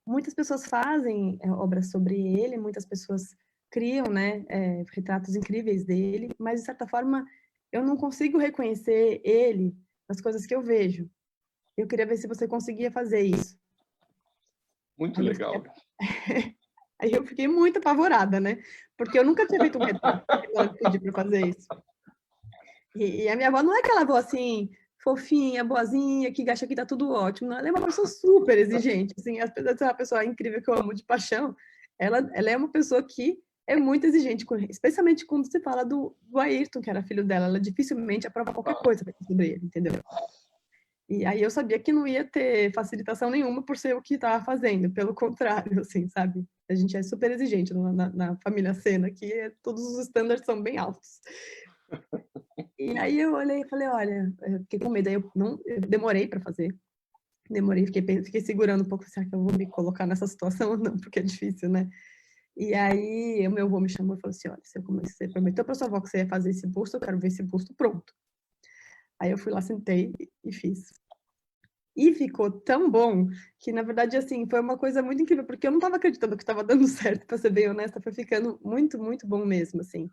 muitas pessoas fazem obras sobre ele, muitas pessoas criam, né, retratos incríveis dele, mas de certa forma eu não consigo reconhecer ele nas coisas que eu vejo. Eu queria ver se você conseguia fazer isso. Muito legal. Aí eu fiquei muito apavorada, né? Porque eu nunca tinha feito um retrato que ela pediu para fazer isso. E a minha avó não é aquela avó assim, fofinha, boazinha, que acha que tá tudo ótimo. Não, ela é uma pessoa super exigente. Assim, apesar de ser uma pessoa incrível que eu amo de paixão, ela é uma pessoa que é muito exigente, especialmente quando se fala do Ayrton, que era filho dela. Ela dificilmente aprova qualquer coisa sobre ele, entendeu? E aí eu sabia que não ia ter facilitação nenhuma por ser o que estava fazendo, pelo contrário, assim, sabe? A gente é super exigente na família Sena, que todos os estándares são bem altos. E aí eu olhei e falei, olha, eu fiquei com medo, aí eu demorei para fazer. Fiquei segurando um pouco, será que eu vou me colocar nessa situação ou não? Porque é difícil, né? E aí o meu avô me chamou e falou assim, olha, você prometeu para sua avó que você ia fazer esse busto, eu quero ver esse busto pronto. Aí eu fui lá, sentei e fiz. E ficou tão bom que, na verdade, assim, foi uma coisa muito incrível, porque eu não estava acreditando que estava dando certo, para ser bem honesta, foi ficando muito, muito bom mesmo, assim.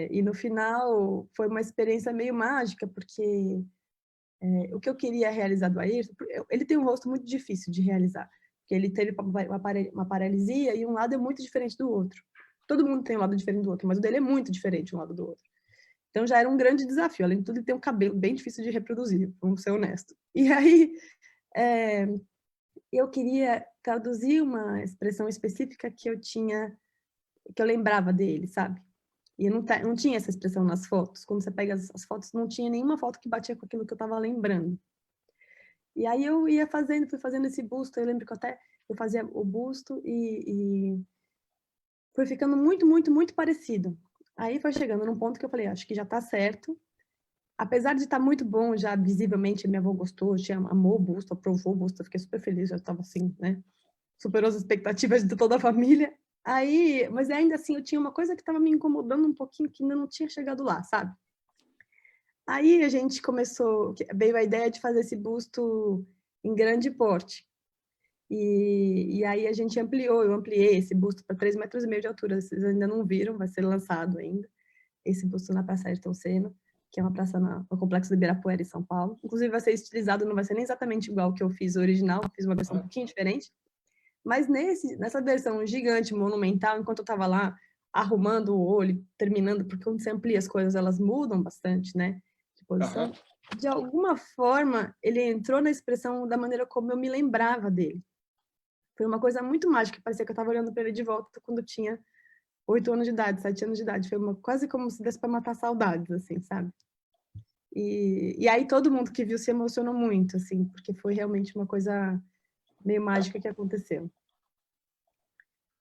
E no final foi uma experiência meio mágica, porque o que eu queria realizar do Ayrton, ele tem um rosto muito difícil de realizar, porque ele teve uma paralisia e um lado é muito diferente do outro. Todo mundo tem um lado diferente do outro, mas o dele é muito diferente um lado do outro. Então já era um grande desafio. Além de tudo, ele tem um cabelo bem difícil de reproduzir, vamos ser honestos. E aí eu queria traduzir uma expressão específica que eu lembrava dele, sabe? E não tinha essa expressão nas fotos. Quando você pega as fotos, não tinha nenhuma foto que batia com aquilo que eu estava lembrando. E aí eu fui fazendo esse busto. Eu lembro que eu fazia o busto e foi ficando muito, muito, muito parecido. Aí foi chegando num ponto que eu falei, acho que já está certo. Apesar de estar muito bom, já visivelmente minha avó gostou, amou o busto, aprovou o busto, eu fiquei super feliz, já estava assim, né? Superou as expectativas de toda a família. Aí, mas ainda assim, eu tinha uma coisa que estava me incomodando um pouquinho, que ainda não tinha chegado lá, sabe? Aí a gente veio a ideia de fazer esse busto em grande porte. E aí a gente eu ampliei esse busto para 3,5 metros de altura, vocês ainda não viram, vai ser lançado ainda, esse busto na Praça Ayrton Senna, que é uma praça no Complexo do Ibirapuera, em São Paulo. Inclusive vai ser estilizado, não vai ser nem exatamente igual ao que eu fiz original, eu fiz uma versão um pouquinho diferente, mas nessa versão gigante, monumental, enquanto eu estava lá arrumando o olho, terminando, porque quando você amplia as coisas, elas mudam bastante, né, de posição. De alguma forma, ele entrou na expressão da maneira como eu me lembrava dele. Foi uma coisa muito mágica, parecia que eu estava olhando para ele de volta quando eu tinha 8 anos de idade, 7 anos de idade. Foi quase como se desse para matar saudades, assim, sabe? E aí todo mundo que viu se emocionou muito, assim, porque foi realmente uma coisa meio mágica que aconteceu.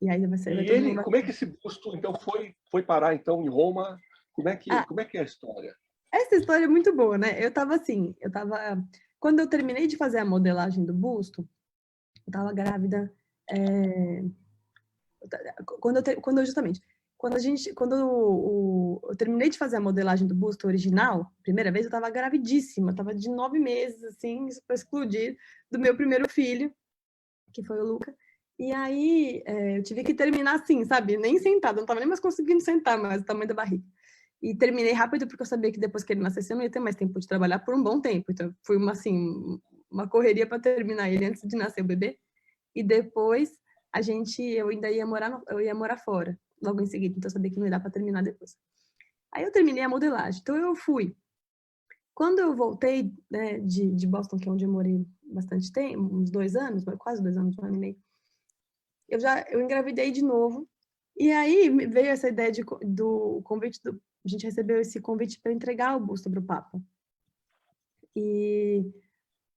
E aí vai ser... Como é que esse busto, então, foi parar, então, em Roma? Como é que é a história? Essa história é muito boa, né? Quando eu terminei de fazer a modelagem do busto, eu estava grávida... Quando eu terminei de fazer a modelagem do busto original, primeira vez, eu estava gravidíssima, estava de 9 meses, assim, para explodir, do meu primeiro filho, que foi o Luca. E aí eu tive que terminar assim, sabe? Nem sentada, não estava nem mais conseguindo sentar, mas o tamanho da barriga. E terminei rápido porque eu sabia que depois que ele nascesse eu não ia ter mais tempo de trabalhar por um bom tempo. Então foi uma correria para terminar ele antes de nascer o bebê. E depois eu ainda ia morar fora, logo em seguida, então eu sabia que não ia dar para terminar depois. Aí eu terminei a modelagem, então eu fui. Quando eu voltei, né, de Boston, que é onde eu morei bastante tempo, uns 2 anos, quase 2 anos, 1 ano e meio, eu engravidei de novo, e aí veio essa ideia do convite, a gente recebeu esse convite para entregar o busto para o Papa. E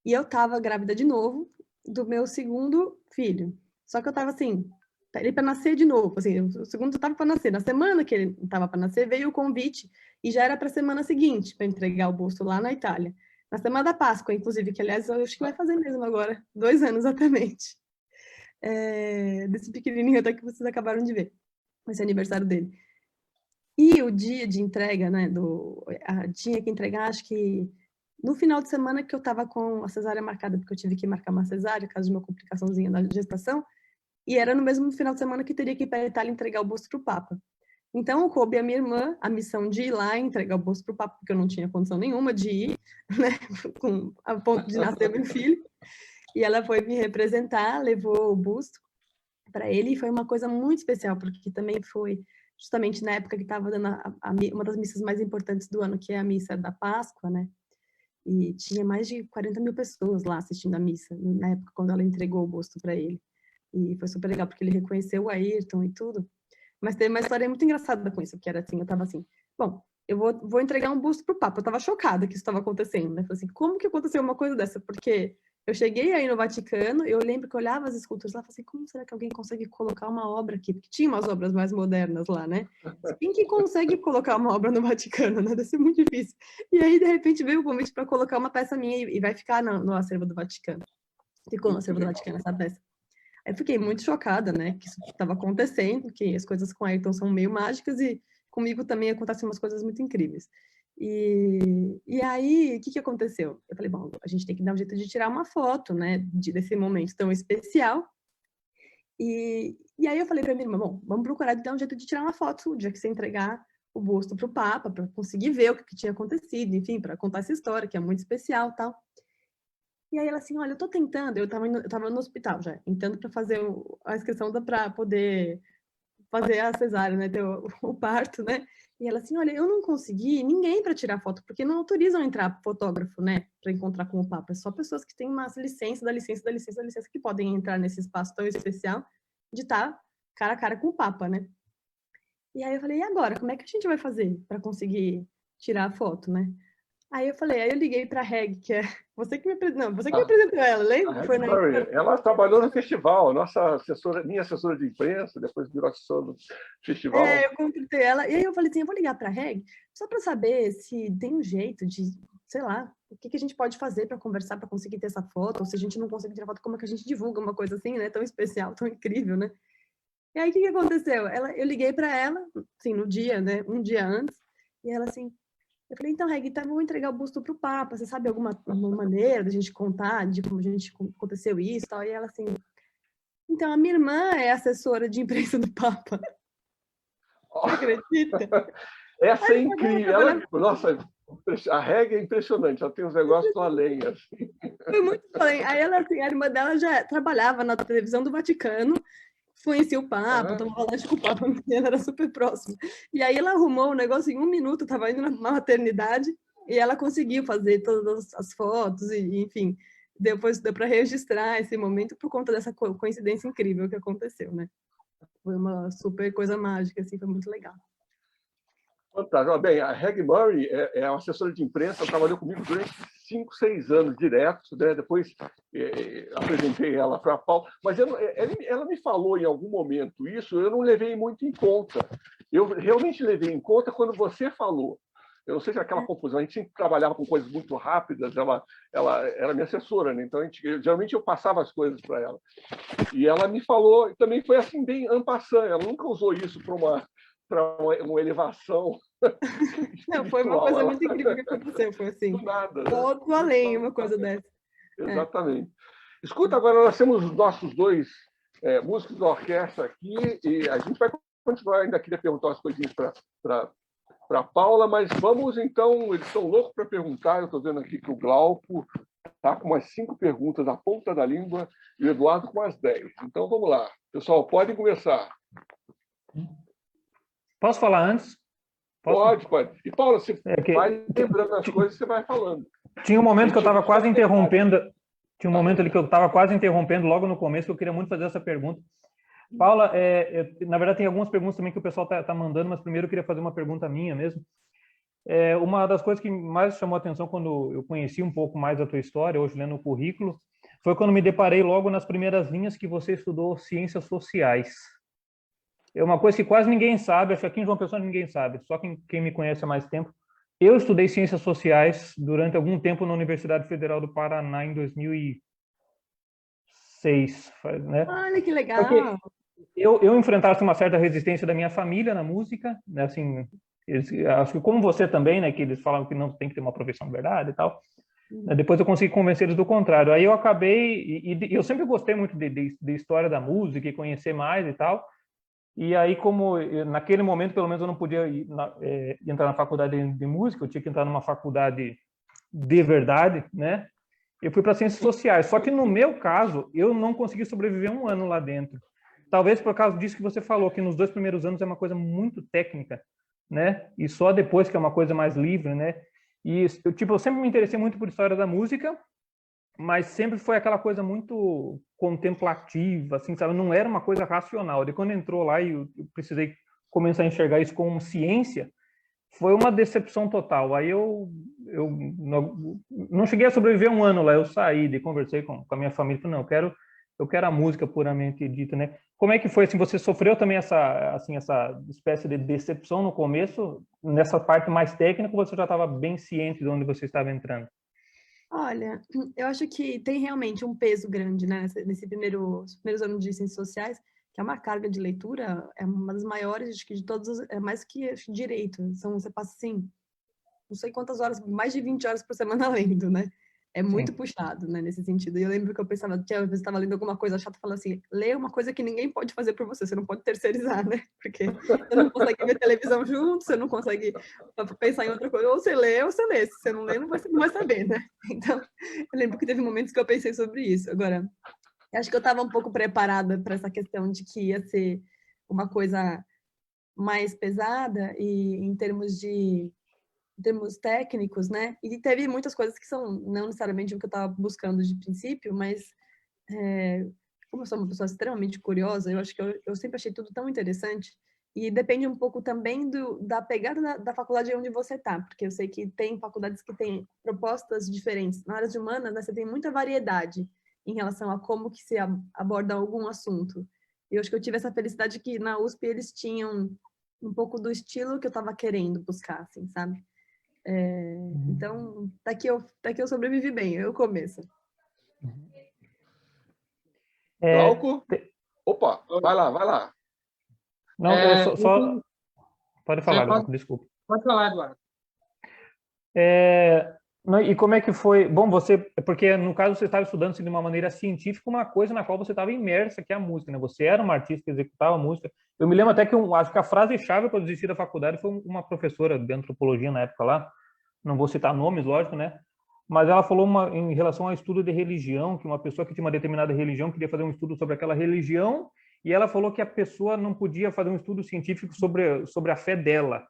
eu estava grávida de novo do meu segundo filho. Só que eu estava assim, ele para nascer de novo, assim, o segundo estava para nascer. Na semana que ele estava para nascer, veio o convite e já era para a semana seguinte, para entregar o busto lá na Itália. Na semana da Páscoa, inclusive, que aliás eu acho que vai fazer mesmo agora, 2 anos exatamente. Desse pequenininho até que vocês acabaram de ver. Vai ser aniversário dele. E o dia de entrega, né, tinha que entregar, acho que no final de semana que eu estava com a cesárea marcada, porque eu tive que marcar uma cesárea, caso de uma complicaçãozinha da gestação, e era no mesmo final de semana que eu teria que ir para a Itália entregar o busto para o Papa. Então, coube a minha irmã a missão de ir lá entregar o busto para o Papa, porque eu não tinha condição nenhuma de ir, né, a ponto de nascer meu filho. E ela foi me representar, levou o busto para ele, e foi uma coisa muito especial, porque também foi justamente na época que estava dando uma das missas mais importantes do ano, que é a missa da Páscoa, né? E tinha mais de 40 mil pessoas lá assistindo a missa, na época quando ela entregou o busto para ele. E foi super legal, porque ele reconheceu o Ayrton e tudo. Mas teve uma história muito engraçada com isso, que era assim, eu estava assim, bom, eu vou entregar um busto pro Papa. Eu estava chocada que isso estava acontecendo, né? Falei assim, como que aconteceu uma coisa dessa? Porque eu cheguei aí no Vaticano, eu lembro que eu olhava as esculturas lá e falei assim, como será que alguém consegue colocar uma obra aqui? Porque tinha umas obras mais modernas lá, né? Quem que consegue colocar uma obra no Vaticano, né? Deve ser muito difícil. E aí, de repente, veio o convite para colocar uma peça minha e vai ficar no acervo do Vaticano. Ficou no acervo do Vaticano essa peça. Aí eu fiquei muito chocada, né, que isso estava acontecendo, que as coisas com a Ayrton são meio mágicas e comigo também acontecem umas coisas muito incríveis. E aí, o que aconteceu? Eu falei, bom, a gente tem que dar um jeito de tirar uma foto, né, desse momento tão especial. E aí eu falei para minha irmã, bom, vamos procurar dar um jeito de tirar uma foto o dia que você entregar o busto para o Papa, para conseguir ver o que tinha acontecido, enfim, para contar essa história, que é muito especial e tal. E aí ela assim, olha, eu tô tentando, eu tava no hospital já, tentando para fazer a inscrição para poder fazer a cesárea, né, ter o parto, né? E ela assim, olha, eu não consegui ninguém para tirar foto, porque não autorizam entrar fotógrafo, né, para encontrar com o Papa. É só pessoas que têm uma licença que podem entrar nesse espaço tão especial de estar cara a cara com o Papa, né? E aí eu falei, e agora, como é que a gente vai fazer para conseguir tirar a foto, né? Aí eu liguei para a Reg, que é você que me apresentou ela, lembra? Foi na Murray, ela trabalhou no festival, nossa assessora, minha assessora de imprensa, depois virou assessora do festival. Eu contratei ela, e aí eu falei assim, eu vou ligar para a Reg, só para saber se tem um jeito de, sei lá, o que a gente pode fazer para conversar, para conseguir ter essa foto, ou se a gente não consegue tirar foto, como é que a gente divulga uma coisa assim, né, tão especial, tão incrível, né? E aí, o que aconteceu? Eu liguei para ela, assim, no dia, né, um dia antes, e ela assim, eu falei, então, Reg, vou entregar o busto para o Papa, você sabe alguma maneira da gente contar de como a gente aconteceu isso e tal? E ela assim, então, a minha irmã é assessora de imprensa do Papa. Você acredita? Essa é incrível. Nossa, a Reg é impressionante, ela tem uns negócios do além. Assim. Foi muito além. Aí ela, assim, a irmã dela já trabalhava na televisão do Vaticano, conhecia o Papa, tomava lanche com o Papa, ela era super próxima. E aí ela arrumou o negócio em 1 minuto, estava indo na maternidade, e ela conseguiu fazer todas as fotos, e enfim, depois deu para registrar esse momento por conta dessa coincidência incrível que aconteceu, né? Foi uma super coisa mágica, assim, foi muito legal. Fantástico. Bem, a Reg Murray é uma assessora de imprensa, trabalhou comigo durante 5, 6 anos diretos, né? Depois apresentei ela para a Paula, mas ela me falou em algum momento isso, eu não levei muito em conta. Eu realmente levei em conta quando você falou. Eu não sei se é aquela confusão, a gente sempre trabalhava com coisas muito rápidas, ela era minha assessora, né? Então geralmente eu passava as coisas para ela. E ela me falou, também foi assim, bem en passant, ela nunca usou isso para uma elevação. Não, foi uma coisa muito incrível que aconteceu, foi assim, do nada, né? todo além, uma coisa dessa. Exatamente. Escuta, agora nós temos os nossos 2 músicos da orquestra aqui, e a gente vai continuar, ainda queria perguntar umas coisinhas para a Paula, mas vamos então, eles estão loucos para perguntar, eu estou vendo aqui que o Glauco está com umas 5 perguntas na ponta da língua e o Eduardo com umas 10. Então vamos lá. Pessoal, podem começar. Posso falar antes? Pode. E, Paula, você vai lembrando as coisas, você vai falando. Tinha um momento que eu estava quase interrompendo. Tinha um momento ali que eu estava quase interrompendo logo no começo, que eu queria muito fazer essa pergunta. Paula, na verdade, tem algumas perguntas também que o pessoal está mandando, mas primeiro eu queria fazer uma pergunta minha mesmo. Uma das coisas que mais chamou a atenção quando eu conheci um pouco mais a tua história, hoje lendo o currículo, foi quando me deparei logo nas primeiras linhas que você estudou ciências sociais. É uma coisa que quase ninguém sabe, acho que aqui em João Pessoa ninguém sabe, só quem me conhece há mais tempo. Eu estudei ciências sociais durante algum tempo na Universidade Federal do Paraná, em 2006, né? Olha que Porque legal! eu enfrentasse uma certa resistência da minha família na música, né? Assim, acho que como você também, né? Que eles falavam que não tem que ter uma profissão de verdade e tal. Depois eu consegui convencer eles do contrário. Aí eu acabei, e eu sempre gostei muito de história da música e conhecer mais e tal. E aí, como naquele momento, pelo menos, eu não podia entrar na faculdade de música, eu tinha que entrar numa faculdade de verdade, né? Eu fui para ciências sociais. Só que no meu caso, eu não consegui sobreviver um ano lá dentro. Talvez por causa disso que você falou, que nos 2 primeiros anos é uma coisa muito técnica, né? E só depois que é uma coisa mais livre, né? E eu sempre me interessei muito por história da música, mas sempre foi aquela coisa muito contemplativa, assim, sabe? Não era uma coisa racional. De quando entrou lá e eu precisei começar a enxergar isso como ciência, foi uma decepção total. Aí eu não cheguei a sobreviver um ano lá, eu saí, conversei com a minha família, falei, não, eu quero a música puramente dita, né? Como é que foi, assim, você sofreu também essa espécie de decepção no começo, nessa parte mais técnica, ou você já estava bem ciente de onde você estava entrando? Olha, eu acho que tem realmente um peso grande, né, nesse primeiros anos de ciências sociais, que é uma carga de leitura, é uma das maiores, acho que de todos, é mais que acho, direito. Você passa, assim, não sei quantas horas, mais de 20 horas por semana lendo, né? É muito Sim. puxado, né, nesse sentido. E eu lembro que eu pensava, que às vezes estava lendo alguma coisa chata, falando assim, lê uma coisa que ninguém pode fazer por você não pode terceirizar, né? Porque você não consegue ver televisão junto, você não consegue pensar em outra coisa, ou você lê, se você não lê, não vai saber, né? Então, eu lembro que teve momentos que eu pensei sobre isso. Agora, eu acho que eu estava um pouco preparada para essa questão de que ia ser uma coisa mais pesada e em termos técnicos, né? E teve muitas coisas que são não necessariamente o que eu estava buscando de princípio, mas como eu sou uma pessoa extremamente curiosa, eu acho que eu sempre achei tudo tão interessante. E depende um pouco também da pegada da faculdade onde você está, porque eu sei que tem faculdades que têm propostas diferentes. Na área de humanas, né, você tem muita variedade em relação a como que se aborda algum assunto. E eu acho que eu tive essa felicidade que na USP eles tinham um pouco do estilo que eu estava querendo buscar, assim, sabe? Então, daqui eu sobrevivi bem, eu começo. É, Glauco? Opa, vai lá, vai lá. não, pode falar, pode, Glauco, desculpa. pode falar, Eduardo. E como é que foi? Bom, porque no caso você estava estudando de uma maneira científica uma coisa na qual você estava imersa, que é a música, né? Você era uma artista que executava música. Eu me lembro até que acho que a frase-chave para eu desistir da faculdade foi uma professora de antropologia na época lá, não vou citar nomes, lógico, né? Mas ela falou em relação ao estudo de religião, que uma pessoa que tinha uma determinada religião queria fazer um estudo sobre aquela religião, e ela falou que a pessoa não podia fazer um estudo científico sobre a fé dela.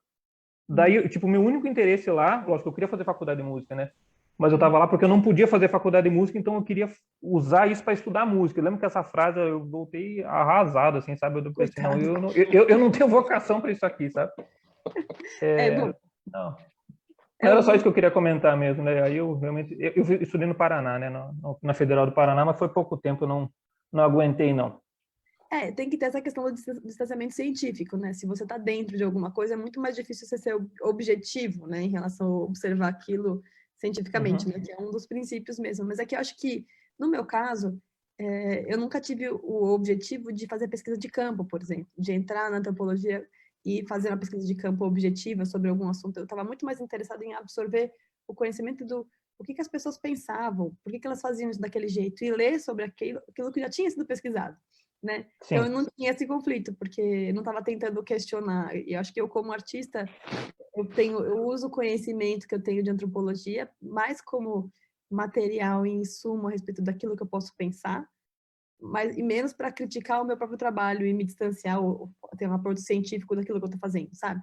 Daí, tipo, meu único interesse lá, lógico, eu queria fazer faculdade de música, né? Mas eu tava lá porque eu não podia fazer faculdade de música, então eu queria usar isso para estudar música. Eu lembro que essa frase eu voltei arrasado, assim, sabe? Eu pensei, não, eu não tenho vocação para isso aqui, sabe? Bom, Não. é Era só um, isso que eu queria comentar mesmo, né? Aí eu realmente, eu estudei no Paraná, né? Na Federal do Paraná, mas foi pouco tempo, eu não aguentei, não. tem que ter essa questão do distanciamento científico, né? Se você está dentro de alguma coisa, é muito mais difícil você ser objetivo, né? Em relação a observar aquilo cientificamente, Uhum. né? Que é um dos princípios mesmo. Mas é que eu acho que, no meu caso, eu nunca tive o objetivo de fazer pesquisa de campo, por exemplo, de entrar na antropologia e fazer uma pesquisa de campo objetiva sobre algum assunto. Eu estava muito mais interessada em absorver o conhecimento do o que as pessoas pensavam, por que elas faziam isso daquele jeito, e ler sobre aquilo que já tinha sido pesquisado, né? Então, eu Sim. não tinha esse conflito, porque eu não estava tentando questionar. E acho que eu, como artista, eu uso o conhecimento que eu tenho de antropologia mais como material e insumo a respeito daquilo que eu posso pensar, e menos para criticar o meu próprio trabalho e me distanciar ou ter um approach científico daquilo que eu estou fazendo, sabe?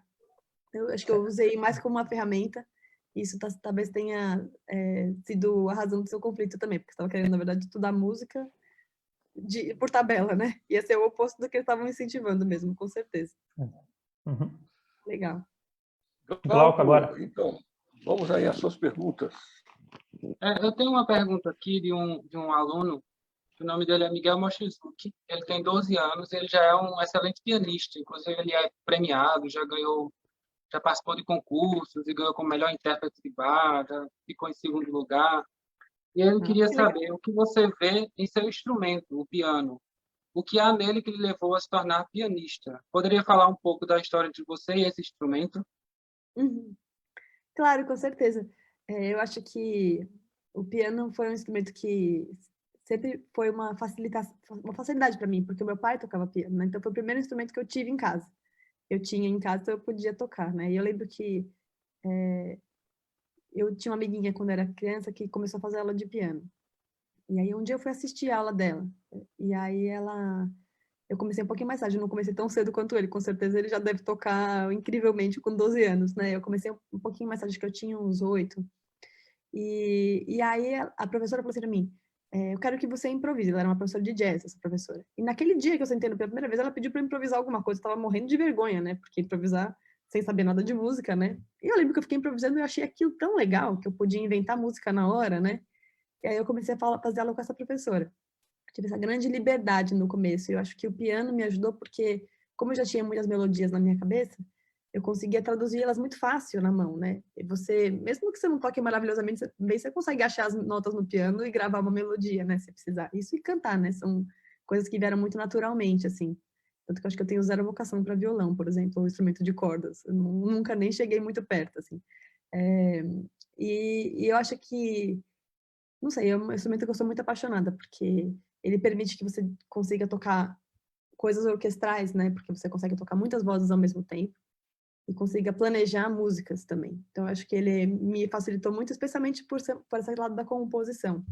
Eu acho que eu usei mais como uma ferramenta. Isso talvez tenha sido a razão do seu conflito também, porque você estava querendo, na verdade, estudar música por tabela, né? Ia ser o oposto do que eles estavam incentivando mesmo, com certeza. Uhum. Legal. Glauco agora. Então, vamos aí às suas perguntas. Eu tenho uma pergunta aqui de um aluno, que o nome dele é Miguel Mochizuki. Ele tem 12 anos, ele já é um excelente pianista, inclusive ele é premiado, já participou de concursos e ganhou como melhor intérprete de bar, já ficou em segundo lugar. E ele queria Que legal. saber o que você vê em seu instrumento, o piano. O que há nele que lhe levou a se tornar pianista? Poderia falar um pouco da história de você e esse instrumento? Uhum. Claro, com certeza. Eu acho que o piano foi um instrumento que sempre foi uma facilidade para mim, porque o meu pai tocava piano, né? Então foi o primeiro instrumento que eu tive em casa. Eu tinha em casa, então eu podia tocar, né? E eu lembro que eu tinha uma amiguinha quando eu era criança que começou a fazer aula de piano. E aí um dia eu fui assistir a aula dela. E aí eu comecei um pouquinho mais tarde, eu não comecei tão cedo quanto ele, com certeza ele já deve tocar incrivelmente com 12 anos, né? Eu comecei um pouquinho mais tarde, que eu tinha uns 8. E aí a professora falou assim pra mim, eu quero que você improvise. Ela era uma professora de jazz, essa professora. E naquele dia que eu sentei pela primeira vez, ela pediu para improvisar alguma coisa. Eu tava morrendo de vergonha, né? Porque improvisar sem saber nada de música, né? E eu lembro que eu fiquei improvisando e eu achei aquilo tão legal que eu podia inventar música na hora, né? E aí eu comecei a fazer aula com essa professora. Tive essa grande liberdade no começo. Eu acho que o piano me ajudou porque, como eu já tinha muitas melodias na minha cabeça, eu conseguia traduzir elas muito fácil na mão, né? E você, mesmo que você não toque maravilhosamente bem, você consegue achar as notas no piano e gravar uma melodia, né? Se precisar. Isso e cantar, né? São coisas que vieram muito naturalmente, assim. Tanto que eu acho que eu tenho zero vocação para violão, por exemplo, ou instrumento de cordas. Eu nunca nem cheguei muito perto, assim. É, e eu acho que, não sei, é um instrumento que eu sou muito apaixonada, porque ele permite que você consiga tocar coisas orquestrais, né? Porque você consegue tocar muitas vozes ao mesmo tempo e consiga planejar músicas também. Então, acho que ele me facilitou muito, especialmente por esse lado da composição,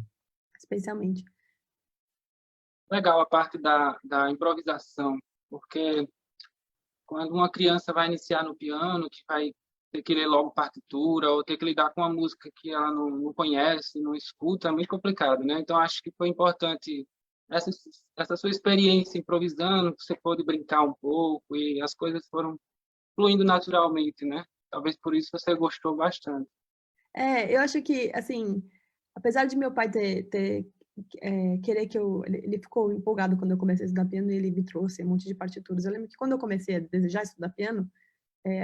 especialmente. Legal a parte da improvisação, porque quando uma criança vai iniciar no piano, que vai ter que ler logo partitura, ou ter que lidar com uma música que ela não conhece, não escuta, é muito complicado, né? Então, acho que foi importante essa sua experiência improvisando, que você pôde brincar um pouco e as coisas foram fluindo naturalmente, né? Talvez por isso você gostou bastante. Eu acho que, assim, apesar de meu pai querer que ele ficou empolgado quando eu comecei a estudar piano e ele me trouxe um monte de partituras. Eu lembro que quando eu comecei a desejar estudar piano,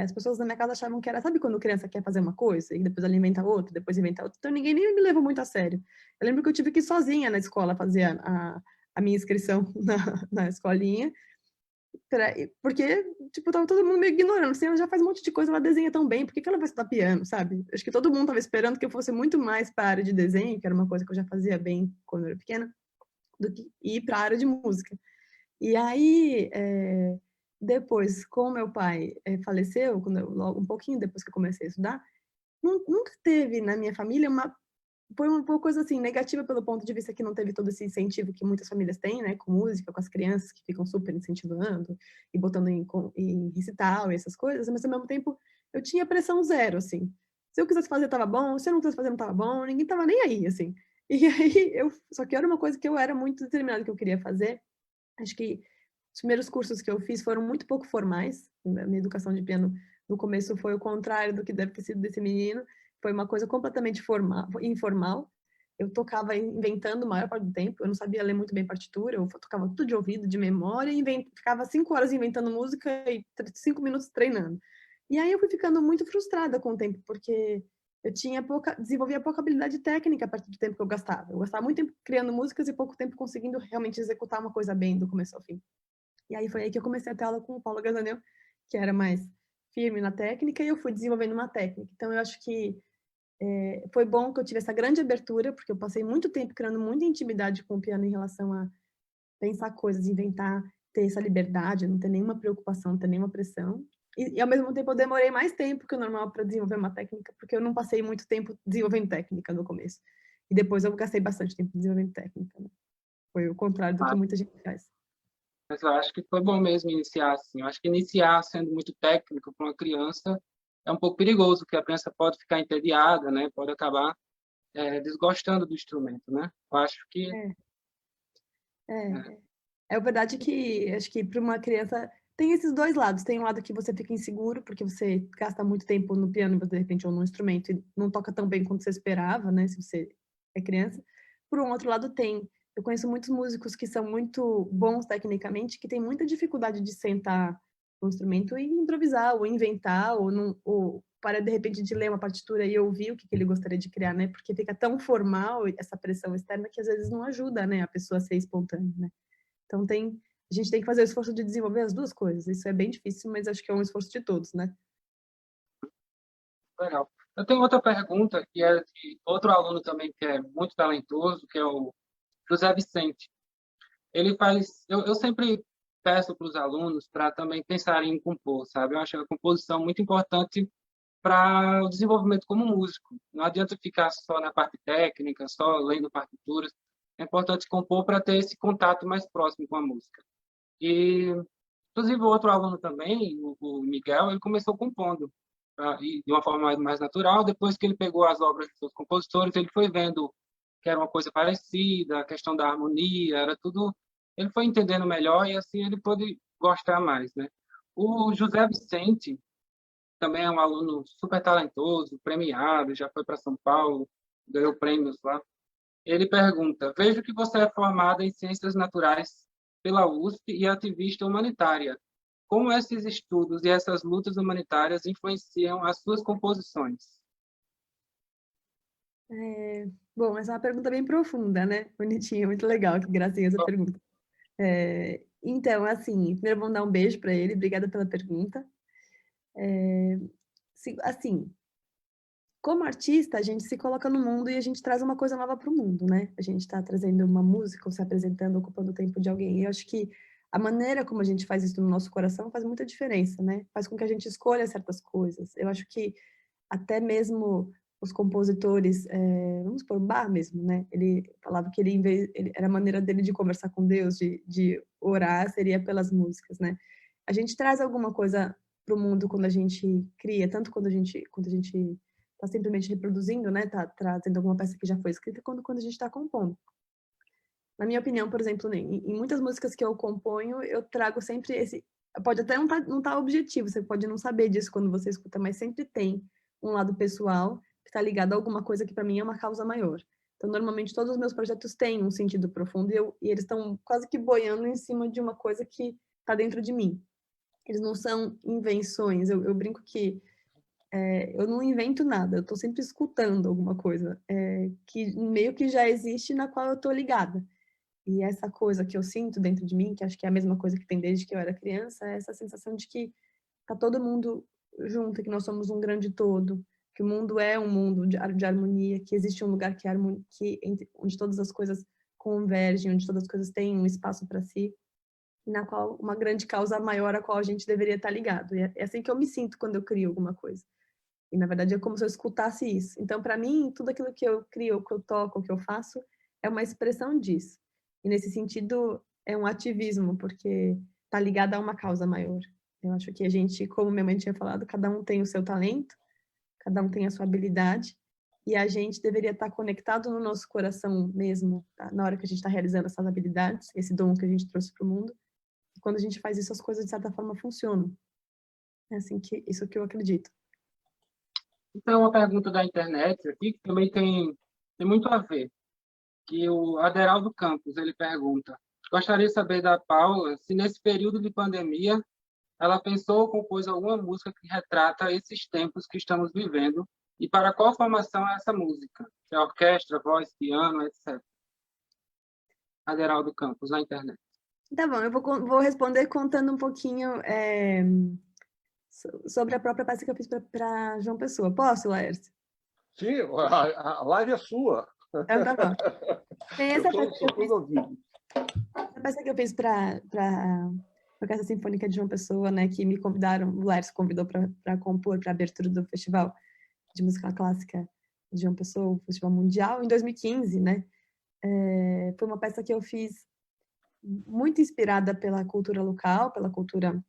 as pessoas da minha casa achavam que era, sabe quando criança quer fazer uma coisa e depois ela inventa outra, depois inventa outra, então ninguém nem me levou muito a sério. Eu lembro que eu tive que ir sozinha na escola fazer a minha inscrição na escolinha, porque, tipo, tava todo mundo meio ignorando, assim, ela já faz um monte de coisa, ela desenha tão bem, por que ela vai estudar piano, sabe? Acho que todo mundo tava esperando que eu fosse muito mais para a área de desenho, que era uma coisa que eu já fazia bem quando eu era pequena, do que ir para a área de música. E aí, depois, com meu pai faleceu, logo um pouquinho depois que eu comecei a estudar, nunca teve na minha família foi uma coisa assim negativa pelo ponto de vista que não teve todo esse incentivo que muitas famílias têm, né, com música, com as crianças que ficam super incentivando e botando em recital e essas coisas, mas ao mesmo tempo eu tinha pressão zero, assim. Se eu quisesse fazer, tava bom, se eu não quisesse fazer, não tava bom, ninguém tava nem aí, assim. E aí só que era uma coisa que eu era muito determinada que eu queria fazer. Acho que os primeiros cursos que eu fiz foram muito pouco formais. A minha educação de piano no começo foi o contrário do que deve ter sido desse menino. Foi uma coisa completamente informal. Eu tocava inventando a maior parte do tempo. Eu não sabia ler muito bem partitura. Eu tocava tudo de ouvido, de memória. E ficava 5 horas inventando música e 5 minutos treinando. E aí eu fui ficando muito frustrada com o tempo, porque eu desenvolvia pouca habilidade técnica a partir do tempo que eu gastava. Eu gastava muito tempo criando músicas e pouco tempo conseguindo realmente executar uma coisa bem do começo ao fim. E aí foi aí que eu comecei a ter aula com o Paulo Gazanel, que era mais firme na técnica, e eu fui desenvolvendo uma técnica. Então, eu acho que foi bom que eu tive essa grande abertura, porque eu passei muito tempo criando muita intimidade com o piano em relação a pensar coisas, inventar, ter essa liberdade, não ter nenhuma preocupação, não ter nenhuma pressão. E ao mesmo tempo, eu demorei mais tempo que o normal para desenvolver uma técnica, porque eu não passei muito tempo desenvolvendo técnica no começo. E depois eu gastei bastante tempo desenvolvendo técnica. Né? Foi o contrário do que muita gente faz. Mas eu acho que foi bom mesmo iniciar assim. Eu acho que iniciar sendo muito técnico para uma criança é um pouco perigoso, porque a criança pode ficar entediada, né? Pode acabar desgostando do instrumento, né? Eu acho que É verdade que acho que para uma criança tem esses dois lados. Tem um lado que você fica inseguro, porque você gasta muito tempo no piano, de repente, ou no instrumento, e não toca tão bem quanto você esperava, né? Se você é criança. Por um outro lado, tem. Eu conheço muitos músicos que são muito bons tecnicamente, que têm muita dificuldade de sentar no instrumento e improvisar, ou inventar, ou para, de repente, de ler uma partitura e ouvir o que ele gostaria de criar, né? Porque fica tão formal essa pressão externa que às vezes não ajuda, né, a pessoa a ser espontânea, né? Então a gente tem que fazer o esforço de desenvolver as duas coisas. Isso é bem difícil, mas acho que é um esforço de todos, né? Legal. Eu tenho outra pergunta, que é de outro aluno também que é muito talentoso, que é o José Vicente. Ele faz... Eu sempre peço para os alunos para também pensarem em compor, sabe? Eu acho a composição muito importante para o desenvolvimento como músico. Não adianta ficar só na parte técnica, só lendo partituras. É importante compor para ter esse contato mais próximo com a música. E, inclusive, o outro aluno também, o Miguel, ele começou compondo e de uma forma mais natural. Depois que ele pegou as obras dos seus compositores, ele foi vendo que era uma coisa parecida, a questão da harmonia, era tudo... Ele foi entendendo melhor e, assim, ele pôde gostar mais, né? O José Vicente também é um aluno super talentoso, premiado, já foi para São Paulo, ganhou prêmios lá. Ele pergunta: vejo que você é formada em Ciências Naturais pela USP e ativista humanitária. Como esses estudos e essas lutas humanitárias influenciam as suas composições? Bom, essa é uma pergunta bem profunda, né? Bonitinha, muito legal, que gracinha essa pergunta. Então, assim, primeiro vamos dar um beijo para ele, obrigada pela pergunta. Assim, como artista, a gente se coloca no mundo e a gente traz uma coisa nova para o mundo, né? A gente está trazendo uma música, ou se apresentando, ocupando o tempo de alguém. E eu acho que a maneira como a gente faz isso no nosso coração faz muita diferença, né? Faz com que a gente escolha certas coisas. Eu acho que até mesmo os compositores, vamos supor, Bach mesmo, né? Ele falava que era a maneira dele de conversar com Deus, de orar, seria pelas músicas, né? A gente traz alguma coisa para o mundo quando a gente cria, tanto quando a gente está simplesmente reproduzindo, né? Tá trazendo alguma peça que já foi escrita, quando a gente está compondo. Na minha opinião, por exemplo, em muitas músicas que eu componho, eu trago sempre esse... Pode até não tá objetivo, você pode não saber disso quando você escuta, mas sempre tem um lado pessoal que está ligado a alguma coisa que para mim é uma causa maior. Então, normalmente, todos os meus projetos têm um sentido profundo e eles estão quase que boiando em cima de uma coisa que está dentro de mim. Eles não são invenções. Eu brinco que eu não invento nada, eu estou sempre escutando alguma coisa que meio que já existe, na qual eu estou ligada. E essa coisa que eu sinto dentro de mim, que acho que é a mesma coisa que tem desde que eu era criança, é essa sensação de que tá todo mundo junto, que nós somos um grande todo, que o mundo é um mundo de harmonia, que existe um lugar onde todas as coisas convergem, onde todas as coisas têm um espaço para si, e na qual uma grande causa maior a qual a gente deveria estar ligado. E é assim que eu me sinto quando eu crio alguma coisa. E, na verdade, é como se eu escutasse isso. Então, para mim, tudo aquilo que eu crio, que eu toco, que eu faço, é uma expressão disso. E, nesse sentido, é um ativismo, porque está ligado a uma causa maior. Eu acho que a gente, como minha mãe tinha falado, cada um tem o seu talento, cada um tem a sua habilidade, e a gente deveria estar conectado no nosso coração mesmo, tá? Na hora que a gente está realizando essas habilidades, esse dom que a gente trouxe para o mundo. E quando a gente faz isso, as coisas, de certa forma, funcionam. É assim que, isso que eu acredito. Então, uma pergunta da internet aqui, que também tem muito a ver, que o Aderaldo Campos, ele pergunta: gostaria de saber da Paula se nesse período de pandemia ela pensou ou compôs alguma música que retrata esses tempos que estamos vivendo e para qual formação é essa música? Se é orquestra, voz, piano, etc. Aderaldo Campos, na internet. Tá bom, eu vou responder contando um pouquinho sobre a própria peça que eu fiz para João Pessoa. Posso, Laércio? Sim, a live é sua. Então, tá bom. Tem essa peça que eu fiz para a Orquestra Sinfônica de João Pessoa, né, que me convidaram, o Laércio convidou para compor para a abertura do Festival de Música Clássica de João Pessoa, o Festival Mundial, em 2015, né? Foi uma peça que eu fiz muito inspirada pela cultura local, pela cultura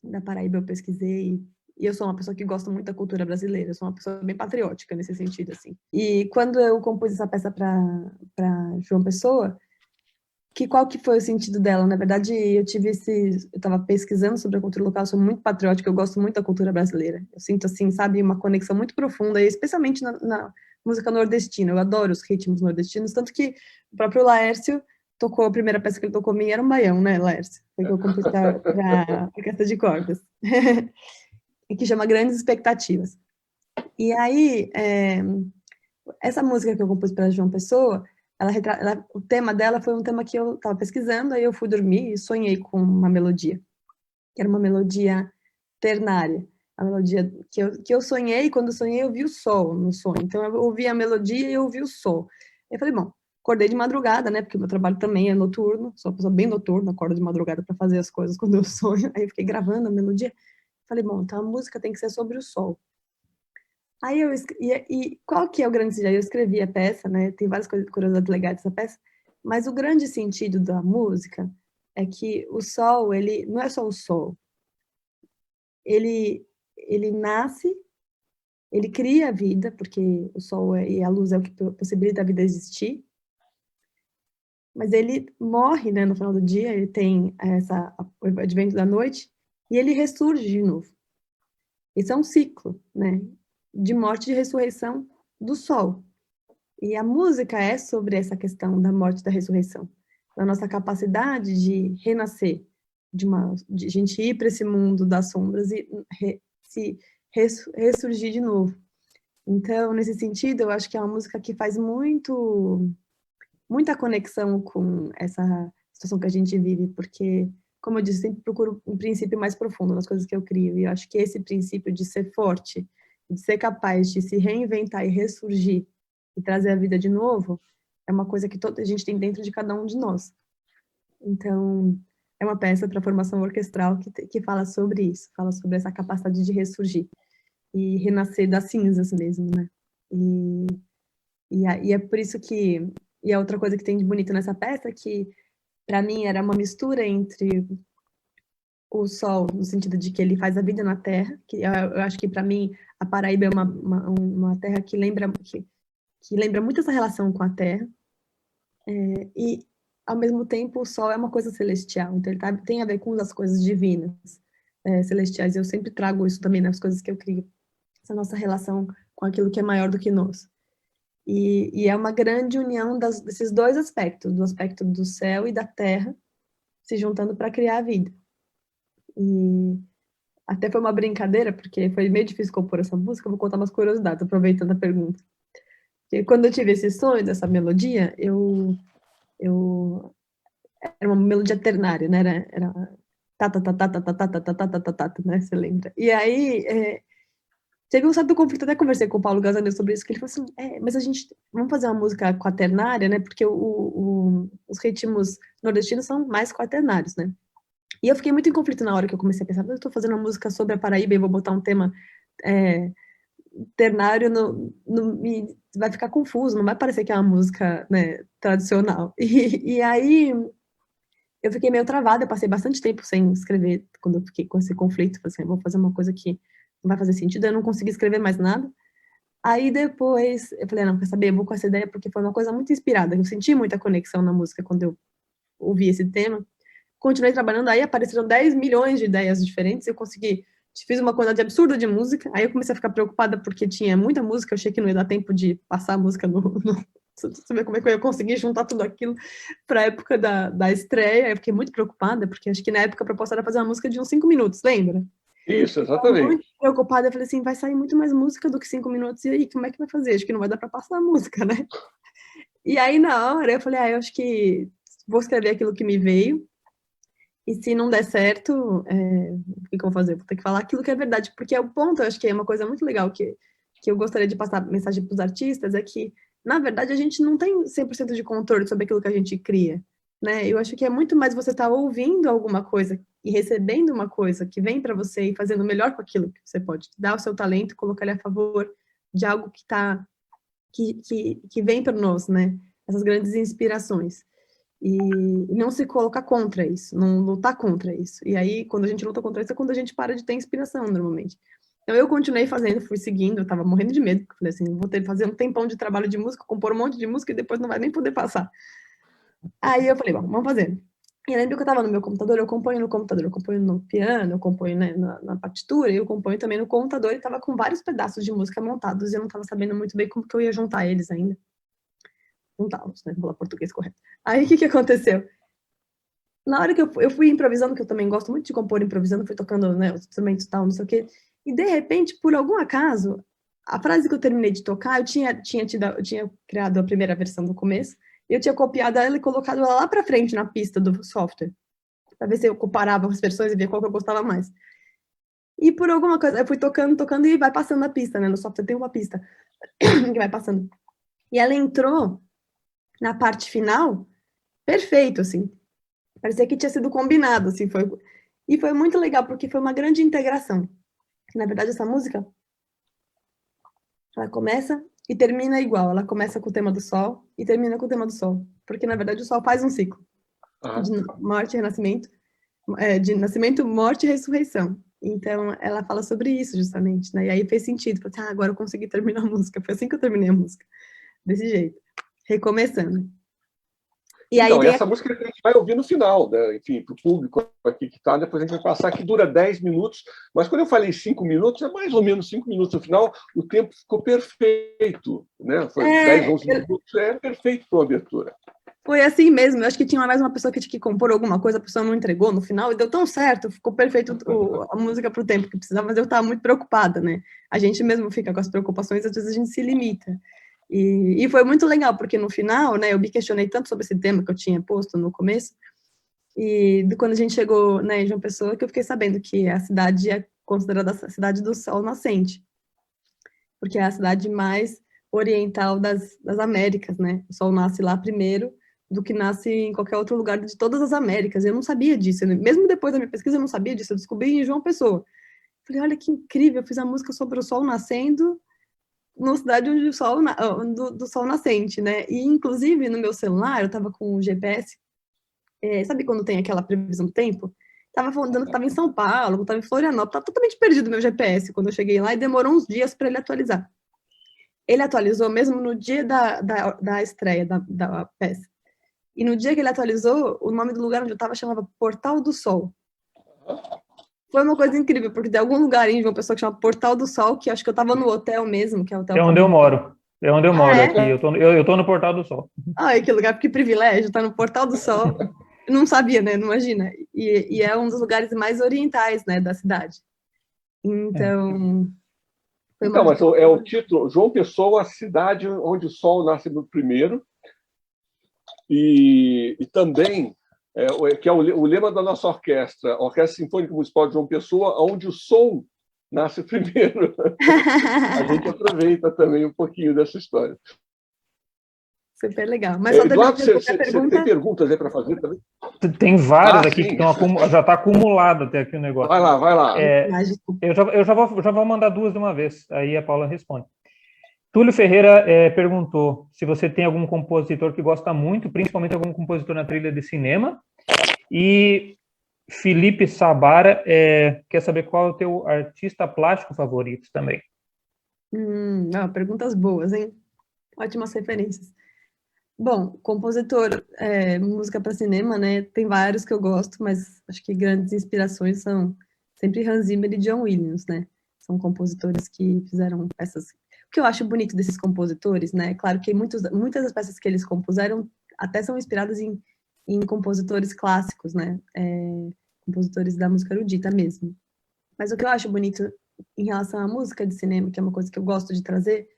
da Paraíba. Eu pesquisei e eu sou uma pessoa que gosta muito da cultura brasileira, eu sou uma pessoa bem patriótica nesse sentido, assim. E quando eu compus essa peça para João Pessoa, qual que foi o sentido dela? Na verdade, eu estava pesquisando sobre a cultura local, eu sou muito patriótica, eu gosto muito da cultura brasileira. Eu sinto, assim, sabe, uma conexão muito profunda, especialmente na música nordestina. Eu adoro os ritmos nordestinos, tanto que o próprio Laércio tocou, a primeira peça que ele tocou minha era um baião, né, Laércio? Foi que eu compus para a orquestra de cordas. E que chama Grandes Expectativas. E aí, essa música que eu compus para João Pessoa, o tema dela foi um tema que eu estava pesquisando, aí eu fui dormir e sonhei com uma melodia, que era uma melodia ternária, a melodia que eu sonhei, quando eu sonhei eu vi o sol no sonho, então eu ouvi a melodia e eu ouvi o sol. Eu falei, bom, acordei de madrugada, né, porque o meu trabalho também é noturno, sou uma pessoa bem noturna, acordo de madrugada para fazer as coisas quando eu sonho, aí eu fiquei gravando a melodia, falei, bom, então a música tem que ser sobre o sol. Aí e qual que é o grande sentido? Eu escrevi a peça, né? Tem várias coisas curiosidades legais dessa peça, mas o grande sentido da música é que o sol, ele não é só o sol. Ele nasce, ele cria a vida, porque o sol e a luz é o que possibilita a vida existir. Mas ele morre, né, no final do dia, ele tem o advento da noite e ele ressurge de novo. Esse é um ciclo, né? De morte e ressurreição do sol. E a música é sobre essa questão da morte e da ressurreição, da nossa capacidade de renascer, de a gente ir para esse mundo das sombras e ressurgir de novo. Então, nesse sentido, eu acho que é uma música que faz muita conexão com essa situação que a gente vive, porque, como eu disse, sempre procuro um princípio mais profundo nas coisas que eu crio, e eu acho que esse princípio de ser forte, de ser capaz de se reinventar e ressurgir, e trazer a vida de novo, é uma coisa que toda a gente tem dentro de cada um de nós. Então, é uma peça para formação orquestral que fala sobre isso, fala sobre essa capacidade de ressurgir e renascer das cinzas mesmo, né? E é por isso que... E a outra coisa que tem de bonito nessa peça é que, para mim, era uma mistura entre o sol, no sentido de que ele faz a vida na terra, que eu acho que, para mim, a Paraíba é uma terra que lembra muito essa relação com a terra, e, ao mesmo tempo, o sol é uma coisa celestial, então ele tem a ver com as coisas divinas, celestiais, eu sempre trago isso também nas coisas que eu crio, essa nossa relação com aquilo que é maior do que nós. E é uma grande união desses dois aspectos, do aspecto do céu e da terra, se juntando para criar a vida. E até foi uma brincadeira, porque foi meio difícil compor essa música, eu vou contar umas curiosidades, aproveitando a pergunta. Porque quando eu tive esse sonho dessa melodia, era uma melodia ternária, né? Era tá, tá, tá, tá, tá, tá, tá, tá, tá, tá, tá, tá, né? Você lembra? E aí... Teve um certo conflito, até conversei com o Paulo Gazzaney sobre isso, que ele falou assim, mas vamos fazer uma música quaternária, né, porque os ritmos nordestinos são mais quaternários, né. E eu fiquei muito em conflito na hora que eu comecei a pensar, eu estou fazendo uma música sobre a Paraíba e vou botar um tema ternário, vai ficar confuso, não vai parecer que é uma música, né, tradicional. E aí eu fiquei meio travada, eu passei bastante tempo sem escrever, quando eu fiquei com esse conflito, falei assim, vou fazer uma coisa que não vai fazer sentido, eu não consegui escrever mais nada. Aí depois, eu falei, não, quer saber, eu vou com essa ideia, porque foi uma coisa muito inspirada, eu senti muita conexão na música quando eu ouvi esse tema. Continuei trabalhando, aí apareceram 10 milhões de ideias diferentes, eu fiz uma quantidade absurda de música, aí eu comecei a ficar preocupada porque tinha muita música, eu achei que não ia dar tempo de passar a música saber como é que eu ia conseguir juntar tudo aquilo para a época da estreia, eu fiquei muito preocupada, porque acho que na época a proposta era fazer uma música de uns 5 minutos, lembra? Isso, exatamente. Muito preocupada, eu falei assim, vai sair muito mais música do que 5 minutos, e aí, como é que vai fazer? Acho que não vai dar para passar a música, né? E aí, na hora, eu falei, eu acho que vou escrever aquilo que me veio, e se não der certo, o que eu vou fazer? Vou ter que falar aquilo que é verdade, porque o ponto, eu acho que é uma coisa muito legal que eu gostaria de passar mensagem para os artistas, é que, na verdade, a gente não tem 100% de controle sobre aquilo que a gente cria, né? Eu acho que é muito mais você estar ouvindo alguma coisa e recebendo uma coisa que vem para você e fazendo melhor com aquilo que você pode dar o seu talento, colocar ele a favor de algo que vem para nós, né? Essas grandes inspirações. E não se colocar contra isso, não lutar contra isso. E aí, quando a gente luta contra isso, é quando a gente para de ter inspiração, normalmente. Então, eu continuei fazendo, fui seguindo, eu tava morrendo de medo, porque eu falei assim, vou ter que fazer um tempão de trabalho de música, compor um monte de música e depois não vai nem poder passar. Aí eu falei, bom, vamos fazer. E eu lembro que eu estava no meu computador, eu componho no computador, eu componho no piano, eu componho, né, na partitura, e eu componho também no computador, e estava com vários pedaços de música montados, e eu não estava sabendo muito bem como que eu ia juntar eles ainda. Juntá-los, né, vou falar português correto. Aí, o que aconteceu? Na hora que eu fui improvisando, que eu também gosto muito de compor improvisando, fui tocando, né, os instrumentos e tal, não sei o quê, e de repente, por algum acaso, a frase que eu terminei de tocar, eu tinha criado a primeira versão do começo, e eu tinha copiado ela e colocado ela lá pra frente na pista do software, pra ver se eu comparava as versões e via qual que eu gostava mais. E por alguma coisa, eu fui tocando, tocando e vai passando a pista, né? No software tem uma pista que vai passando. E ela entrou na parte final, perfeito, assim. Parecia que tinha sido combinado, assim, foi. E foi muito legal, porque foi uma grande integração. Na verdade, essa música, ela começa e termina igual. Ela começa com o tema do sol e termina com o tema do sol. Porque, na verdade, o sol faz um ciclo de morte e renascimento, de nascimento, morte e ressurreição. Então, ela fala sobre isso, justamente, né? E aí fez sentido. Falei, agora eu consegui terminar a música. Foi assim que eu terminei a música. Desse jeito. Recomeçando. E aí Então, essa música a gente vai ouvir no final, né? Enfim, para o público aqui que está, depois a gente vai passar, que dura 10 minutos, mas quando eu falei 5 minutos, é mais ou menos 5 minutos no final, o tempo ficou perfeito, né? Foi 10, 11 minutos, é perfeito para uma abertura. Foi assim mesmo, eu acho que tinha mais uma pessoa que tinha que compor alguma coisa, a pessoa não entregou no final, e deu tão certo, ficou perfeito a música para o tempo que precisava, mas eu estava muito preocupada, né? A gente mesmo fica com as preocupações, às vezes a gente se limita. E foi muito legal, porque no final, né, eu me questionei tanto sobre esse tema que eu tinha posto no começo, e quando a gente chegou, né, em João Pessoa, que eu fiquei sabendo que a cidade é considerada a cidade do sol nascente, porque é a cidade mais oriental das Américas, né? O sol nasce lá primeiro do que nasce em qualquer outro lugar de todas as Américas. Eu não sabia disso, né? Mesmo depois da minha pesquisa eu não sabia disso, eu descobri em João Pessoa. Falei, olha que incrível, eu fiz a música sobre o sol nascendo numa cidade onde o sol do sol nascente, né? E inclusive no meu celular eu estava com o GPS, sabe quando tem aquela previsão do tempo? Tava falando que estava em São Paulo, estava em Florianópolis, estava totalmente perdido o meu GPS quando eu cheguei lá e demorou uns dias para ele atualizar. Ele atualizou mesmo no dia da estreia da peça. E no dia que ele atualizou, o nome do lugar onde eu estava chamava Portal do Sol. Foi uma coisa incrível, porque tem algum lugar em João Pessoa que chama Portal do Sol, que acho que eu estava no hotel mesmo, que é o hotel... É onde eu moro. É onde eu moro aqui. É? Eu tô no Portal do Sol. Ai, que lugar, que privilégio, estar no Portal do Sol. Eu não sabia, né? Não imagina. E é um dos lugares mais orientais, né, da cidade. Então... Então, mas é o título, João Pessoa, a cidade onde o sol nasce no primeiro, e também, que é o lema da nossa orquestra, a Orquestra Sinfônica Municipal de João Pessoa, onde o som nasce primeiro. A gente aproveita também um pouquinho dessa história. Super legal. Mas só Eduardo, você tem perguntas aí para fazer também? Tem várias aqui que já está acumulado até aqui o negócio. Vai lá. Eu já vou mandar duas de uma vez, aí a Paula responde. Túlio Ferreira perguntou se você tem algum compositor que gosta muito, principalmente algum compositor na trilha de cinema. E Felipe Sabara quer saber qual é o teu artista plástico favorito também. Perguntas boas, hein? Ótimas referências. Bom, compositor, música para cinema, né? Tem vários que eu gosto, mas acho que grandes inspirações são sempre Hans Zimmer e John Williams, né? São compositores que fizeram peças. O que eu acho bonito desses compositores, né? Claro que muitas das peças que eles compuseram até são inspiradas em compositores clássicos, né? Compositores da música erudita mesmo. Mas o que eu acho bonito em relação à música de cinema, que é uma coisa que eu gosto de trazer,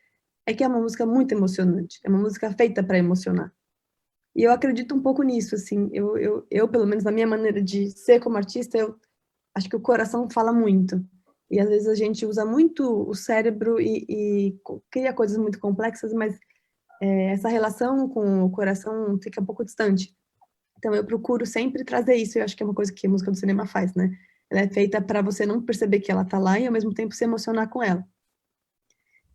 é que é uma música muito emocionante, é uma música feita para emocionar. E eu acredito um pouco nisso, assim, eu, pelo menos na minha maneira de ser como artista, eu acho que o coração fala muito. E às vezes a gente usa muito o cérebro e cria coisas muito complexas, mas essa relação com o coração fica um pouco distante. Então eu procuro sempre trazer isso, eu acho que é uma coisa que a música do cinema faz, né? Ela é feita para você não perceber que ela está lá e ao mesmo tempo se emocionar com ela.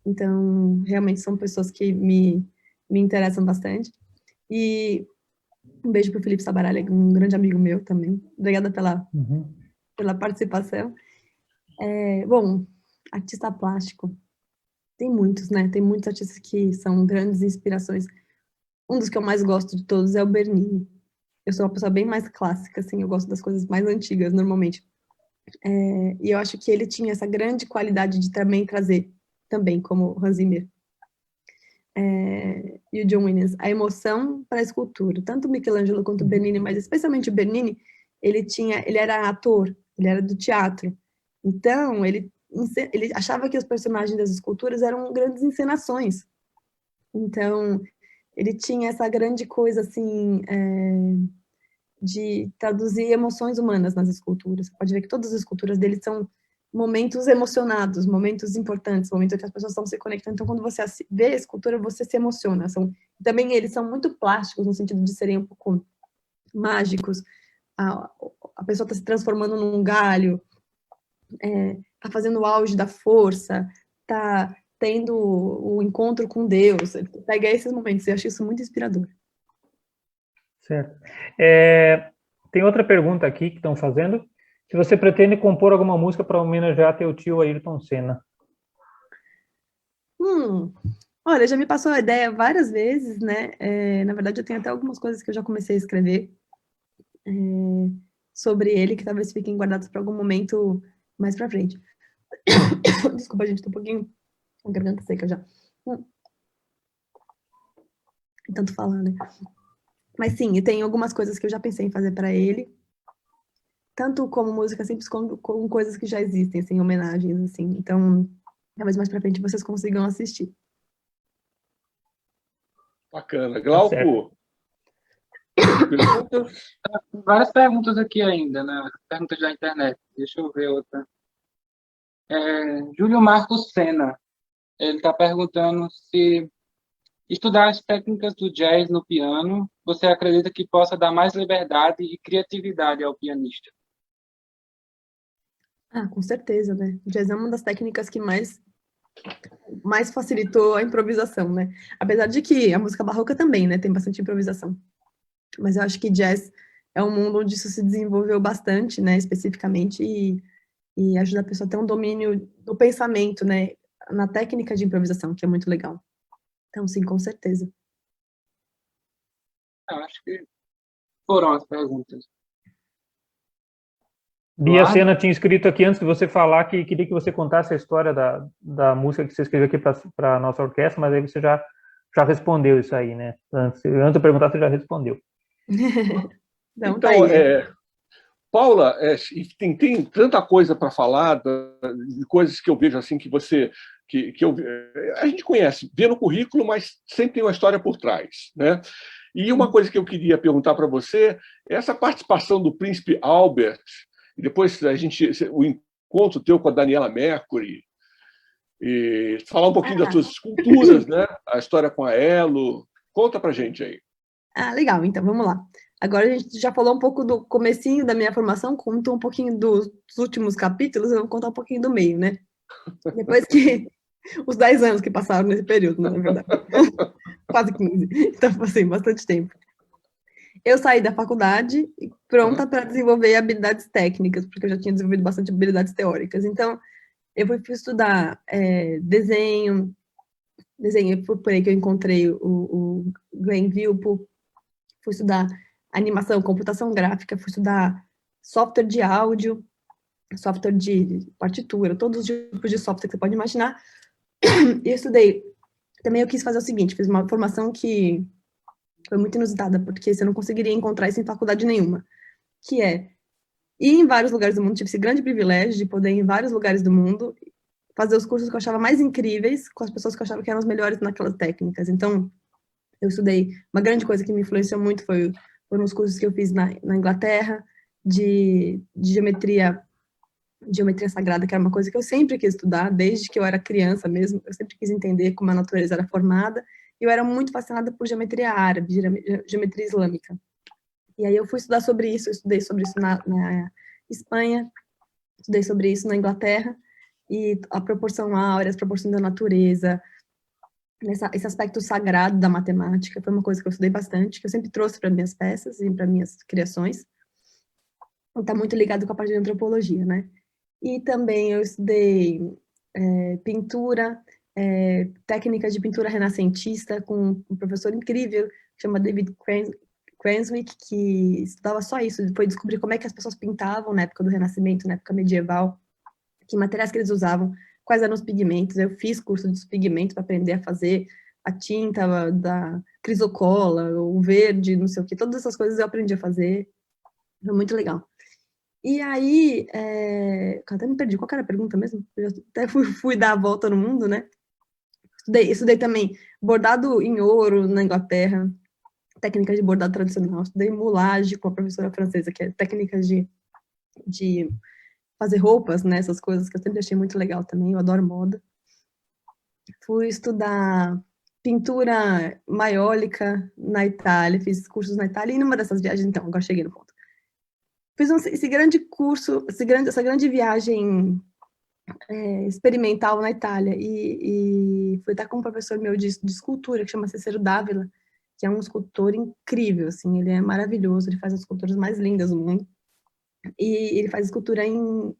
Então, realmente são pessoas que me interessam bastante. E um beijo para o Felipe Sabaralha, um grande amigo meu também. Obrigada pela participação. Bom, artista plástico. Tem muitos, né? Tem muitos artistas que são grandes inspirações. Um dos que eu mais gosto de todos é o Bernini. Eu sou uma pessoa bem mais clássica, assim, eu gosto das coisas mais antigas, normalmente. E eu acho que ele tinha essa grande qualidade de também trazer, também, como Hans Zimmer, e o John Williams, a emoção para a escultura. Tanto o Michelangelo quanto o Bernini, mas especialmente o Bernini, ele era ator, ele era do teatro. Então, ele achava que os personagens das esculturas eram grandes encenações. Então, ele tinha essa grande coisa, assim, de traduzir emoções humanas nas esculturas. Você pode ver que todas as esculturas dele são momentos emocionados, momentos importantes, momentos que as pessoas estão se conectando. Então, quando você vê a escultura, você se emociona. Também eles são muito plásticos, no sentido de serem um pouco mágicos. A pessoa está se transformando num galho, está fazendo o auge da força, está tendo o encontro com Deus. Pega esses momentos, eu acho isso muito inspirador. Certo. Tem outra pergunta aqui que estão fazendo. Se você pretende compor alguma música para homenagear teu tio Ayrton Senna? Olha, já me passou a ideia várias vezes, né? Na verdade, eu tenho até algumas coisas que eu já comecei a escrever sobre ele, que talvez fiquem guardadas para algum momento mais para frente. Desculpa, gente, tô um pouquinho com a garganta seca já. Tanto falar, né? Mas sim, tem algumas coisas que eu já pensei em fazer para ele, tanto como música simples, como coisas que já existem, assim, homenagens, assim. Então, talvez mais para frente vocês consigam assistir. Bacana. Glauco, perguntas? Várias perguntas aqui ainda, né? Perguntas da internet. Deixa eu ver outra. Júlio Marcos Senna. Ele está perguntando se estudar as técnicas do jazz no piano, você acredita que possa dar mais liberdade e criatividade ao pianista? Com certeza, né? O jazz é uma das técnicas que mais facilitou a improvisação, né? Apesar de que a música barroca também, né, tem bastante improvisação. Mas eu acho que jazz é um mundo onde isso se desenvolveu bastante, né, especificamente, e ajuda a pessoa a ter um domínio do pensamento, né, na técnica de improvisação, que é muito legal. Então, sim, com certeza. Eu acho que foram as perguntas. Bia Sena tinha escrito aqui antes de você falar que queria que você contasse a história da música que você escreveu aqui para a nossa orquestra, mas aí você já respondeu isso aí, né? Antes de perguntar, você já respondeu. Não, Então, tá aí. Paula, tem tanta coisa para falar, de coisas que eu vejo assim que você... a gente conhece, vê no currículo, mas sempre tem uma história por trás, né? E uma coisa que eu queria perguntar para você é essa participação do príncipe Albert, e depois o encontro teu com a Daniela Mercury, e falar um pouquinho das tuas esculturas, né? A história com a Elo. Conta para gente aí. Legal, então, vamos lá. Agora a gente já falou um pouco do comecinho da minha formação, contou um pouquinho dos últimos capítulos, eu vou contar um pouquinho do meio, né? Depois que... os 10 anos que passaram nesse período, né, na verdade. Quase 15. Então, assim, bastante tempo. Eu saí da faculdade pronta para desenvolver habilidades técnicas, porque eu já tinha desenvolvido bastante habilidades teóricas. Então, eu fui estudar desenho, foi por aí que eu encontrei o Glenn Vilpo, fui estudar animação, computação gráfica, fui estudar software de áudio, software de partitura, todos os tipos de software que você pode imaginar. E eu estudei. Também eu quis fazer o seguinte, fiz uma formação que foi muito inusitada, porque você não conseguiria encontrar isso em faculdade nenhuma, que é ir em vários lugares do mundo, tive esse grande privilégio de poder ir em vários lugares do mundo, fazer os cursos que eu achava mais incríveis, com as pessoas que eu achava que eram as melhores naquelas técnicas. Então, eu estudei, uma grande coisa que me influenciou muito foram os cursos que eu fiz na Inglaterra, de geometria sagrada, que era uma coisa que eu sempre quis estudar, desde que eu era criança mesmo, eu sempre quis entender como a natureza era formada, e eu era muito fascinada por geometria árabe, geometria islâmica. E aí eu fui estudar sobre isso, eu estudei sobre isso na Espanha, estudei sobre isso na Inglaterra, e a proporção áurea, as proporções da natureza, esse aspecto sagrado da matemática, foi uma coisa que eu estudei bastante, que eu sempre trouxe para minhas peças e para minhas criações. Está muito ligado com a parte de antropologia, né? E também eu estudei pintura, técnicas de pintura renascentista com um professor incrível chama David Cranswick, que estudava só isso, foi descobrir como é que as pessoas pintavam na época do Renascimento, na época medieval, que materiais que eles usavam, quais eram os pigmentos. Eu fiz curso dos pigmentos para aprender a fazer a tinta da crisocola, o verde, não sei o que, todas essas coisas eu aprendi a fazer, foi muito legal. E aí, eu até me perdi, qual era a pergunta mesmo? Eu até fui dar a volta no mundo, né? Estudei também bordado em ouro na Inglaterra, técnicas de bordado tradicional, estudei moulage com a professora francesa, que é técnicas de fazer roupas, né, essas coisas que eu sempre achei muito legal também, eu adoro moda. Fui estudar pintura maiólica na Itália, fiz cursos na Itália, e numa dessas viagens, então, agora cheguei no ponto. Fiz esse grande curso, essa grande viagem experimental na Itália, e fui estar com um professor meu de escultura, que chama Cícero Dávila, que é um escultor incrível, assim, ele é maravilhoso, ele faz as esculturas mais lindas do mundo, e ele faz escultura em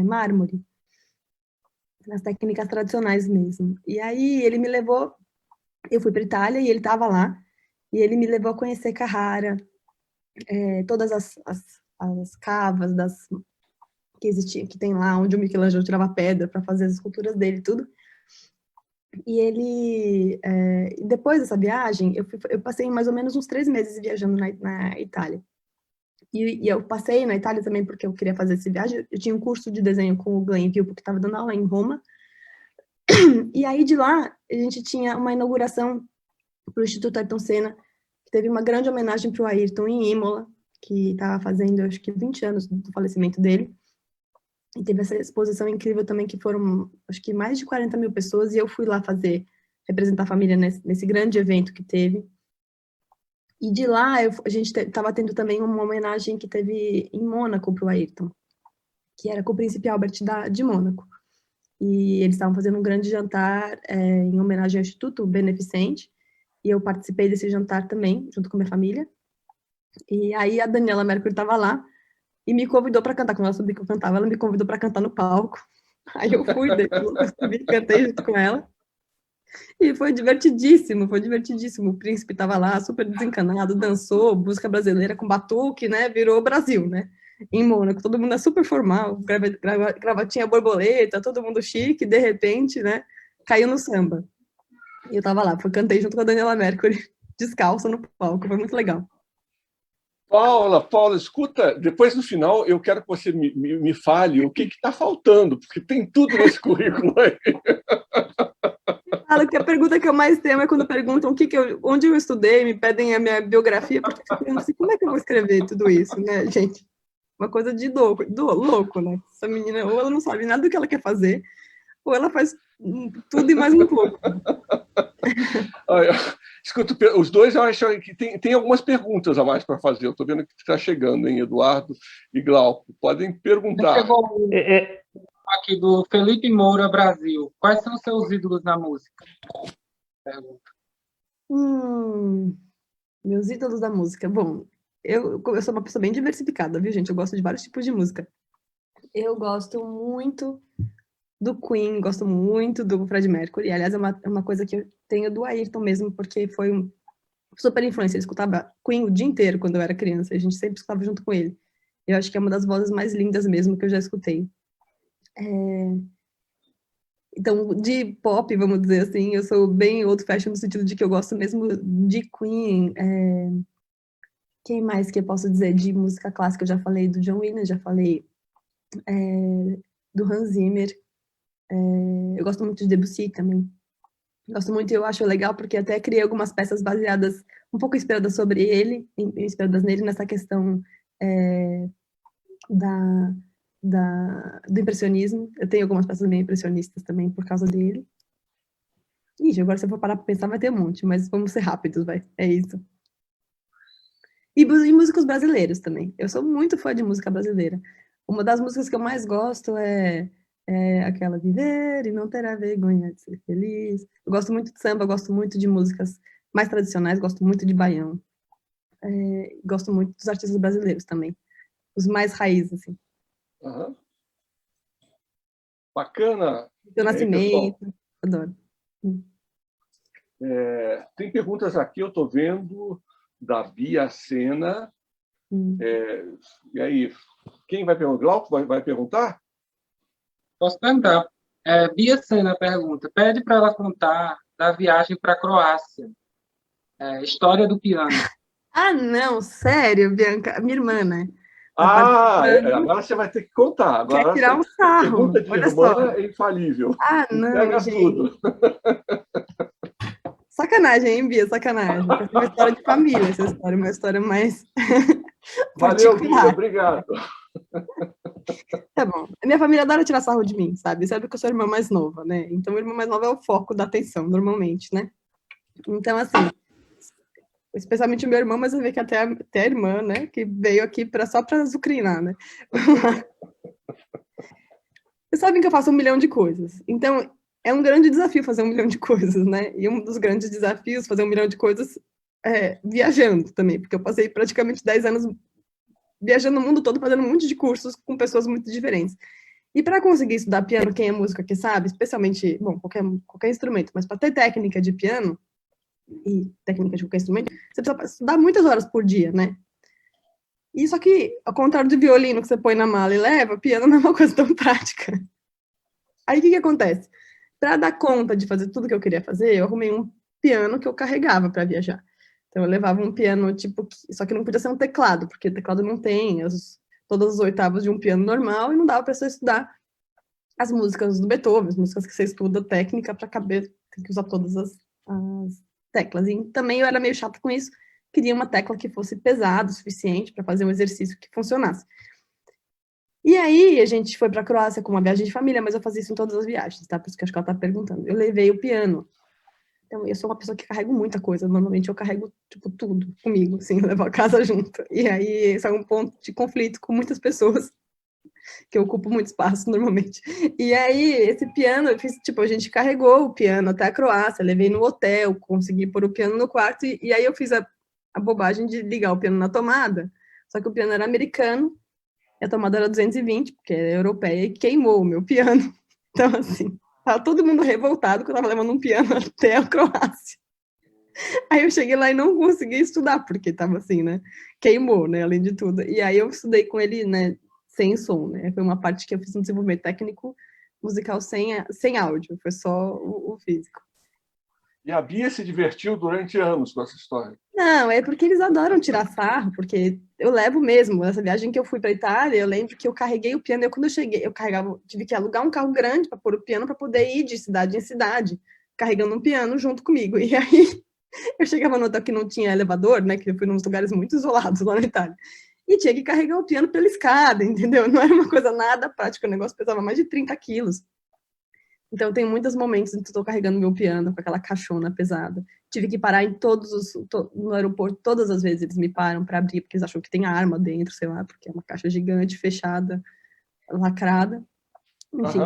mármore, nas técnicas tradicionais mesmo. E aí ele me levou, eu fui para a Itália e ele estava lá, e ele me levou a conhecer Carrara, todas as cavas que existiam, que tem lá, onde o Michelangelo tirava pedra para fazer as esculturas dele, tudo. E ele, depois dessa viagem, eu passei mais ou menos uns 3 meses viajando na Itália. E eu passei na Itália também porque eu queria fazer essa viagem. Eu tinha um curso de desenho com o Glenn Vilpo, que estava dando aula em Roma. E aí, de lá, a gente tinha uma inauguração para o Instituto Ayrton Senna, que teve uma grande homenagem para o Ayrton em Imola, que estava fazendo, acho que, 20 anos do falecimento dele. E teve essa exposição incrível também, que foram, acho que, mais de 40 mil pessoas, e eu fui lá representar a família nesse grande evento que teve. E de lá, a gente estava tendo também uma homenagem que teve em Mônaco para o Ayrton, que era com o príncipe Albert de Mônaco. E eles estavam fazendo um grande jantar em homenagem ao Instituto Beneficente, e eu participei desse jantar também, junto com minha família. E aí a Daniela Mercury estava lá e me convidou para cantar. Quando ela soube que eu cantava, ela me convidou para cantar no palco. Aí eu fui, subi, cantei junto com ela. E foi divertidíssimo, foi divertidíssimo. O príncipe estava lá, super desencanado, dançou música brasileira com batuque, né? Virou Brasil, né? Em Mônaco, todo mundo é super formal, gravatinha borboleta, todo mundo chique, de repente, né? Caiu no samba. E eu tava lá, cantei junto com a Daniela Mercury, descalça no palco, foi muito legal. Paula, escuta, depois no final eu quero que você me fale o que está faltando, porque tem tudo nesse currículo aí. Claro que a pergunta que eu mais tenho é quando perguntam onde eu estudei, me pedem a minha biografia, porque eu fico assim, como é que eu vou escrever tudo isso, né, gente? Uma coisa de louco, né? Essa menina, ou ela não sabe nada do que ela quer fazer, ou ela faz tudo e mais um pouco. Escuta, os dois, eu acho que tem algumas perguntas a mais para fazer. Eu estou vendo que está chegando, hein, Eduardo e Glauco. Podem perguntar. Chegou aqui do Felipe Moura, Brasil. Quais são os seus ídolos na música? Pergunta. Meus ídolos da música. Bom, eu sou uma pessoa bem diversificada, viu, gente? Eu gosto de vários tipos de música. Eu gosto muito do Queen, gosto muito do Freddie Mercury. Aliás, é uma coisa que eu tenho do Ayrton mesmo, porque foi uma super influência. Ele escutava Queen o dia inteiro quando eu era criança. A gente sempre escutava junto com ele. Eu acho que é uma das vozes mais lindas mesmo que eu já escutei. Então, de pop, vamos dizer assim, eu sou bem old fashion no sentido de que eu gosto mesmo de Queen. Quem mais que eu posso dizer de música clássica? Eu já falei do John Williams, já falei do Hans Zimmer. Eu gosto muito de Debussy também. Gosto muito e eu acho legal porque até criei algumas peças baseadas, um pouco inspiradas sobre ele, inspiradas nele nessa questão do impressionismo. Eu tenho algumas peças meio impressionistas também por causa dele. Ixi, agora se eu for parar para pensar vai ter um monte, mas vamos ser rápidos, vai. É isso. E músicos brasileiros também. Eu sou muito fã de música brasileira. Uma das músicas que eu mais gosto é aquela Viver e Não Terá Vergonha de Ser Feliz. Eu gosto muito de samba, gosto muito de músicas mais tradicionais, gosto muito de baião. Gosto muito dos artistas brasileiros também. Os mais raízes, assim. Uhum. Bacana. Seu Nascimento, adoro. Tem perguntas aqui, eu estou vendo, da Bia Sena. E aí, quem vai perguntar? Glauco vai perguntar? Posso perguntar. Bia Sena pergunta, pede para ela contar da viagem para a Croácia. História do piano. Ah, não, sério, Bianca, minha irmã, né? Tá Agora você vai ter que contar. Agora quer tirar um sarro. Pergunta de Olha irmã só. é infalível. Ah, não, Pega gente. tudo. Sacanagem, hein, Bia? Sacanagem. Essa é uma história de família, essa história é uma história mais Valeu, Bia. particular. Obrigado. Tá bom. A minha família adora tirar sarro de mim, sabe? Sabe que eu sou a irmã mais nova, né? Então, a irmã mais nova é o foco da atenção, normalmente, né? Então, assim, especialmente o meu irmão, mas eu vi que até a irmã, né? Que veio aqui só para azucrinar, né? Vocês sabem que eu faço 1 milhão de coisas. Então, é um grande desafio fazer 1 milhão de coisas, né? E um dos grandes desafios, fazer 1 milhão de coisas, viajando também, porque eu passei praticamente 10 anos viajando o mundo todo, fazendo um monte de cursos com pessoas muito diferentes. E para conseguir estudar piano, quem é músico aqui sabe, especialmente, bom, qualquer instrumento, mas para ter técnica de piano e técnica de qualquer instrumento, você precisa estudar muitas horas por dia, né? E só que, ao contrário do violino que você põe na mala e leva, piano não é uma coisa tão prática. Aí o que acontece? Para dar conta de fazer tudo que eu queria fazer, eu arrumei um piano que eu carregava para viajar. Então, eu levava um piano, tipo, só que não podia ser um teclado, porque teclado não tem todas as oitavas de um piano normal e não dava para você estudar as músicas do Beethoven, as músicas que você estuda técnica para caber, tem que usar todas as teclas. E também eu era meio chata com isso, queria uma tecla que fosse pesada o suficiente para fazer um exercício que funcionasse. E aí, a gente foi para a Croácia com uma viagem de família, mas eu fazia isso em todas as viagens, tá? Por isso que acho que ela tá perguntando. Eu levei o piano. Então, eu sou uma pessoa que carrego muita coisa. Normalmente, eu carrego, tipo, tudo comigo, assim, eu levo a casa junto. E aí, esse é um ponto de conflito com muitas pessoas, que eu ocupo muito espaço, normalmente. E aí, esse piano, eu fiz, tipo, a gente carregou o piano até a Croácia, levei no hotel, consegui pôr o piano no quarto, e aí eu fiz a bobagem de ligar o piano na tomada, só que o piano era americano, e a tomada era 220, porque era europeia, e queimou o meu piano. Então, assim, tava todo mundo revoltado que eu tava levando um piano até a Croácia. Aí eu cheguei lá e não consegui estudar, porque tava assim, né? Queimou, né? Além de tudo. E aí eu estudei com ele, né? Sem som, né? Foi uma parte que eu fiz um desenvolvimento técnico musical sem áudio, foi só o físico. E a Bia se divertiu durante anos com essa história. Não, é porque eles adoram tirar sarro, porque eu levo mesmo. Essa viagem que eu fui para Itália, eu lembro que eu carreguei o piano, quando eu cheguei, tive que alugar um carro grande para pôr o piano para poder ir de cidade em cidade, carregando um piano junto comigo. E aí eu chegava no hotel que não tinha elevador, né, que eu fui nos lugares muito isolados lá na Itália, e tinha que carregar o piano pela escada, entendeu? Não era uma coisa nada prática, o negócio pesava mais de 30 quilos. Então, tem muitos momentos em que eu estou carregando meu piano com aquela caixona pesada. Tive que parar no aeroporto, todas as vezes eles me param para abrir, porque eles acham que tem arma dentro, sei lá, porque é uma caixa gigante, fechada, lacrada. Enfim,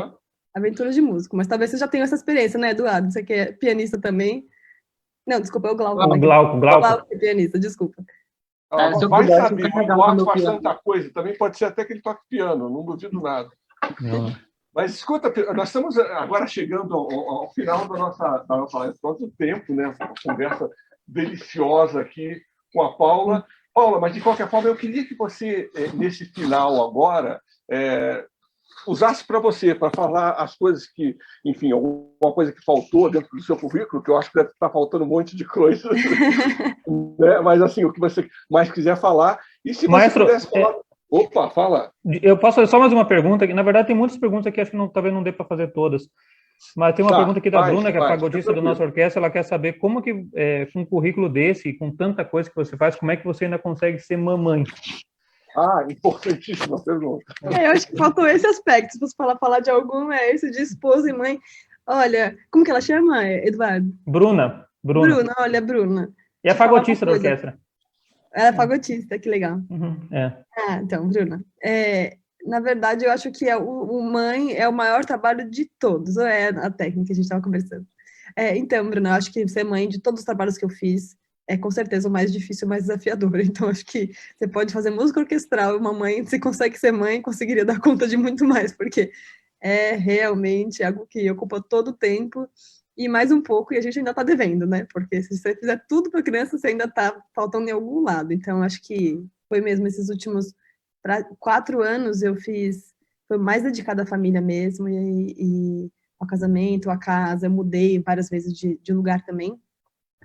aventuras de músico. Mas talvez você já tenha essa experiência, né, Eduardo? Você que é pianista também. Não, desculpa, é o Glauco. O Glauco É pianista, desculpa. Vai saber, o Eduardo faz tanta coisa. Também pode ser até que ele toque piano, não duvido nada. Não. Mas escuta, nós estamos agora chegando ao final da nossa live, nosso tempo, né? Uma conversa deliciosa aqui com a Paula. Paula, mas de qualquer forma, eu queria que você, nesse final agora, usasse para você, para falar as coisas que, enfim, alguma coisa que faltou dentro do seu currículo, que eu acho que deve estar faltando um monte de coisa. Né? Mas, assim, o que você mais quiser falar. E se Maestro, você pudesse falar... Opa, fala. Eu posso fazer só mais uma pergunta, que na verdade tem muitas perguntas aqui, acho que talvez não dê para fazer todas. Mas tem uma pergunta aqui da Bruna, que é a fagodista da nossa orquestra, ela quer saber como que, com um currículo desse, com tanta coisa que você faz, como é que você ainda consegue ser mamãe? Importantíssima pergunta. Eu acho que faltou esse aspecto, se fosse falar de algum, é esse de esposa e mãe. Olha, como que ela chama, Eduardo? Bruna, olha, Bruna. E a fagotista da orquestra. Ela é fagotista, que legal. Então, Bruna, na verdade, eu acho que o mãe é o maior trabalho de todos, ou é a técnica que a gente estava conversando. Então, Bruna, eu acho que ser mãe de todos os trabalhos que eu fiz é com certeza o mais difícil, o mais desafiador. Então, acho que você pode fazer música orquestral e uma mãe, se consegue ser mãe, conseguiria dar conta de muito mais, porque é realmente algo que ocupa todo o tempo e mais um pouco, e a gente ainda está devendo, né? Porque se você fizer tudo para criança, você ainda está faltando em algum lado. Então, acho que foi mesmo esses últimos 4 anos foi mais dedicada à família mesmo, e ao casamento, à casa. Eu mudei várias vezes de lugar também,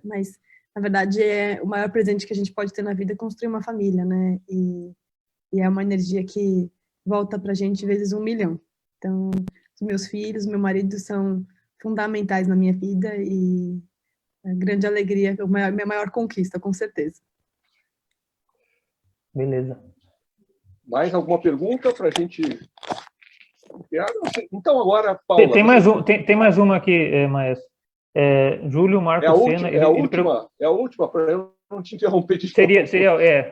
mas, na verdade, o maior presente que a gente pode ter na vida é construir uma família, né? E é uma energia que volta pra gente vezes 1 milhão. Então, os meus filhos, meu marido são fundamentais na minha vida e a grande alegria, minha maior conquista, com certeza. Beleza. Mais alguma pergunta para a gente... Então, agora, Paula... Tem mais uma aqui, Maestro. Júlio Marcos Sena... É a última, para eu não te interromper de Seria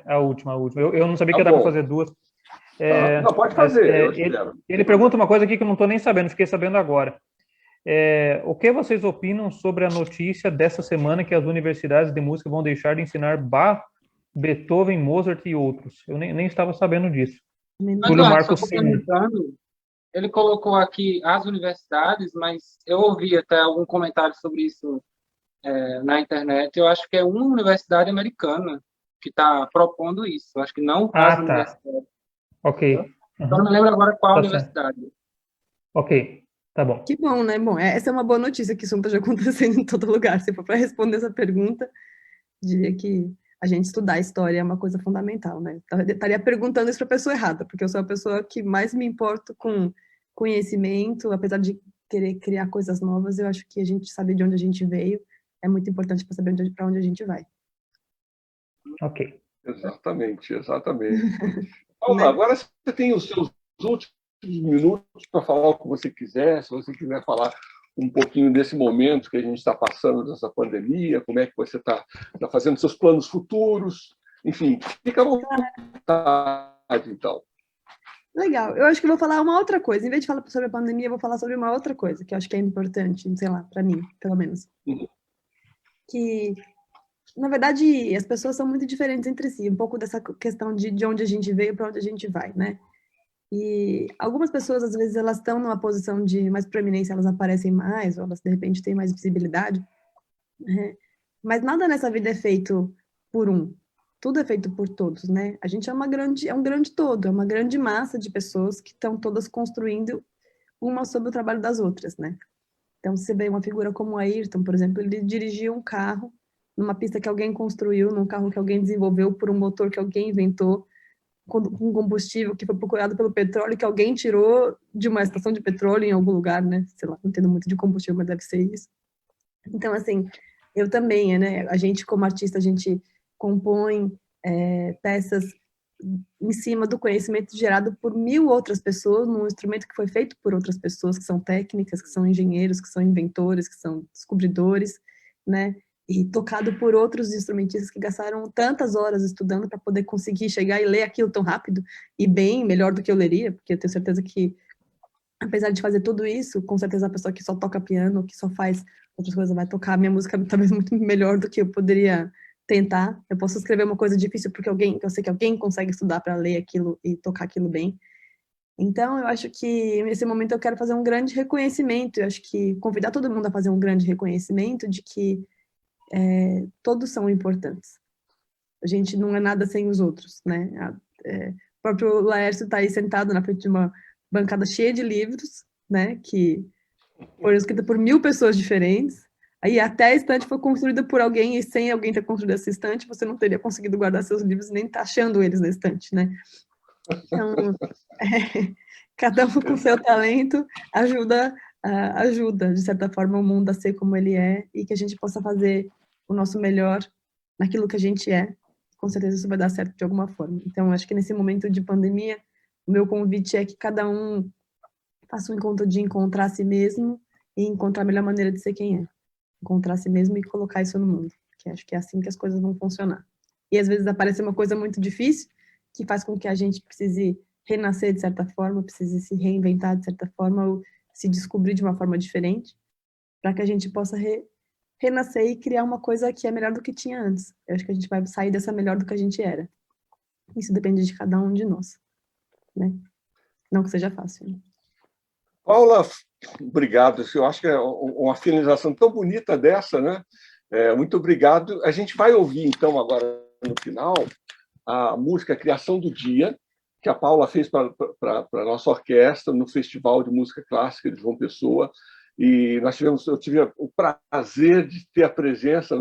a última. Eu não sabia que ia dar para fazer duas. Não, pode fazer, ele pergunta uma coisa aqui que eu não estou nem sabendo, fiquei sabendo agora. O que vocês opinam sobre a notícia dessa semana que as universidades de música vão deixar de ensinar Bach, Beethoven, Mozart e outros? Eu nem estava sabendo disso. Júlio Marcos Sena. Ele colocou aqui as universidades, mas eu ouvi até algum comentário sobre isso na internet. Eu acho que é uma universidade americana que está propondo isso. Eu acho que não as universidades. Ok. Então, não me lembro agora qual universidade. Ok, tá bom. Que bom, né? Bom, essa é uma boa notícia, que isso não esteja acontecendo em todo lugar. Se for para responder essa pergunta, diria que a gente estudar a história é uma coisa fundamental, né? Estaria perguntando isso para a pessoa errada, porque eu sou a pessoa que mais me importo com conhecimento, apesar de querer criar coisas novas. Eu acho que a gente saber de onde a gente veio é muito importante para saber para onde a gente vai. Ok. Exatamente. Paula, agora você tem os seus últimos minutos para falar o que você quiser. Se você quiser falar um pouquinho desse momento que a gente está passando, dessa pandemia, como é que você está fazendo seus planos futuros, enfim, fica à vontade, então. Legal. Eu acho que eu vou falar uma outra coisa. Em vez de falar sobre a pandemia, eu vou falar sobre uma outra coisa, que eu acho que é importante, sei lá, para mim, pelo menos. Que, na verdade, as pessoas são muito diferentes entre si, um pouco dessa questão de onde a gente veio para onde a gente vai, né? E algumas pessoas, às vezes, elas estão numa posição de mais proeminência, elas aparecem mais, ou elas, de repente, têm mais visibilidade. Né? Mas nada nessa vida é feito por um. Tudo é feito por todos, né? A gente é um grande todo, é uma grande massa de pessoas que estão todas construindo uma sobre o trabalho das outras, né? Então, você vê uma figura como o Ayrton, por exemplo, ele dirigiu um carro numa pista que alguém construiu, num carro que alguém desenvolveu, por um motor que alguém inventou, com combustível que foi procurado pelo petróleo, que alguém tirou de uma estação de petróleo em algum lugar, né? Sei lá, não entendo muito de combustível, mas deve ser isso. Então, assim, eu também, né? A gente, como artista, a gente compõe peças em cima do conhecimento gerado por 1000 outras pessoas, num instrumento que foi feito por outras pessoas, que são técnicas, que são engenheiros, que são inventores, que são descobridores, né? E tocado por outros instrumentistas que gastaram tantas horas estudando para poder conseguir chegar e ler aquilo tão rápido e bem, melhor do que eu leria, porque eu tenho certeza que, apesar de fazer tudo isso, com certeza a pessoa que só toca piano, que só faz outras coisas, vai tocar a minha música talvez muito melhor do que eu poderia tentar. Eu posso escrever uma coisa difícil porque eu sei que alguém consegue estudar para ler aquilo e tocar aquilo bem. Então, eu acho que nesse momento eu quero fazer um grande reconhecimento, eu acho que convidar todo mundo a fazer um grande reconhecimento de que todos são importantes. A gente não é nada sem os outros, né? O próprio Laércio está aí sentado na frente de uma bancada cheia de livros, né? Que foram escritos por 1000 pessoas diferentes. Aí até a estante foi construída por alguém, e sem alguém ter construído essa estante, você não teria conseguido guardar seus livros nem estar achando eles na estante, né? Então, cada um com seu talento ajuda, de certa forma, o mundo a ser como ele é, e que a gente possa fazer o nosso melhor naquilo que a gente é. Com certeza isso vai dar certo de alguma forma. Então, acho que nesse momento de pandemia, o meu convite é que cada um faça um encontro de encontrar a si mesmo e encontrar a melhor maneira de ser quem é. Encontrar a si mesmo e colocar isso no mundo. Que acho que é assim que as coisas vão funcionar. E às vezes aparece uma coisa muito difícil, que faz com que a gente precise renascer de certa forma, precise se reinventar de certa forma, ou se descobrir de uma forma diferente, para que a gente possa renascer e criar uma coisa que é melhor do que tinha antes. Eu acho que a gente vai sair dessa melhor do que a gente era. Isso depende de cada um de nós, né? Não que seja fácil. Né? Paula, Obrigado. Eu acho que é uma finalização tão bonita dessa, né? Muito obrigado. A gente vai ouvir, então, agora, no final, a música Criação do Dia, que a Paula fez para a nossa orquestra no Festival de Música Clássica de João Pessoa. E eu tive o prazer de ter a presença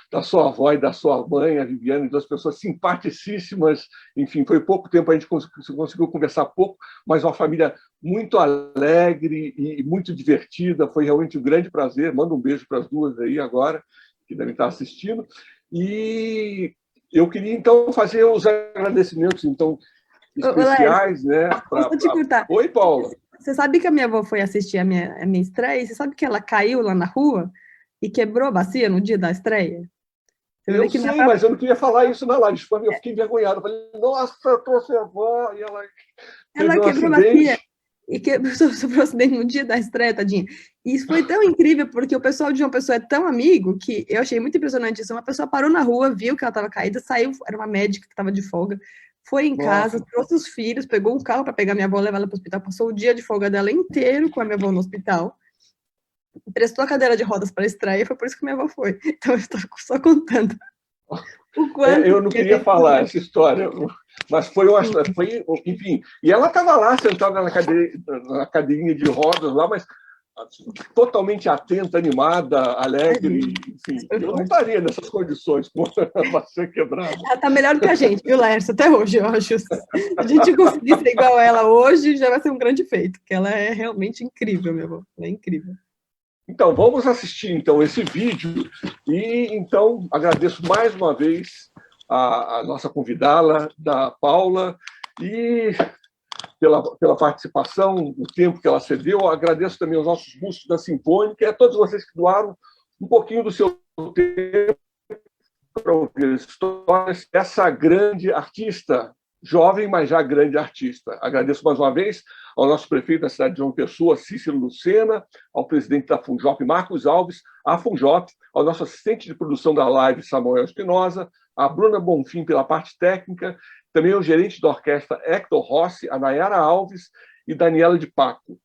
da sua avó e da sua mãe, a Viviane, duas pessoas simpaticíssimas. Enfim, foi pouco tempo, a gente conseguiu conversar pouco, mas uma família muito alegre e muito divertida. Foi realmente um grande prazer. Mando um beijo para as duas aí agora, que devem estar assistindo. E eu queria, então, fazer os agradecimentos então, especiais. Posso te contar? Oi, Paula. Você sabe que a minha avó foi assistir a minha estreia? Você sabe que ela caiu lá na rua e quebrou a bacia no dia da estreia? Eu sei, mas eu não queria falar isso na live. Eu fiquei envergonhado. Eu falei, nossa, eu trouxe a avó. E ela quebrou a bacia e sofreu um acidente no dia da estreia, tadinha. E isso foi tão incrível, porque o pessoal de João Pessoa é tão amigo que eu achei muito impressionante isso. Uma pessoa parou na rua, viu que ela estava caída, saiu, era uma médica que estava de folga, foi em casa, trouxe os filhos, pegou um carro para pegar minha avó, levar ela para o hospital, passou o dia de folga dela inteiro com a minha avó no hospital, emprestou a cadeira de rodas para a estreia, e foi por isso que minha avó foi. Então, eu estou só contando o quanto... Eu não queria falar essa história, mas foi, enfim, e ela estava lá, sentada na cadeirinha de rodas lá, mas totalmente atenta, animada, alegre, enfim. Eu não estaria nessas condições com a bacia quebrada. Ela está melhor do que a gente, viu, Laércio? Até hoje, eu acho. Se a gente conseguir ser igual a ela hoje, já vai ser um grande feito, porque ela é realmente incrível, meu avô. Ela é incrível. Então, vamos assistir então esse vídeo e então agradeço mais uma vez a nossa convidada, da Paula, e pela participação, o tempo que ela cedeu. Agradeço também aos nossos músicos da Sinfônica e a todos vocês que doaram um pouquinho do seu tempo para ouvir as histórias dessa grande artista, jovem, mas já grande artista. Agradeço mais uma vez ao nosso prefeito da cidade de João Pessoa, Cícero Lucena, ao presidente da Funjop, Marcos Alves, à Funjop, ao nosso assistente de produção da live, Samuel Espinosa, a Bruna Bonfim pela parte técnica, também ao gerente da orquestra, Hector Rossi, a Nayara Alves e Daniela de Paco.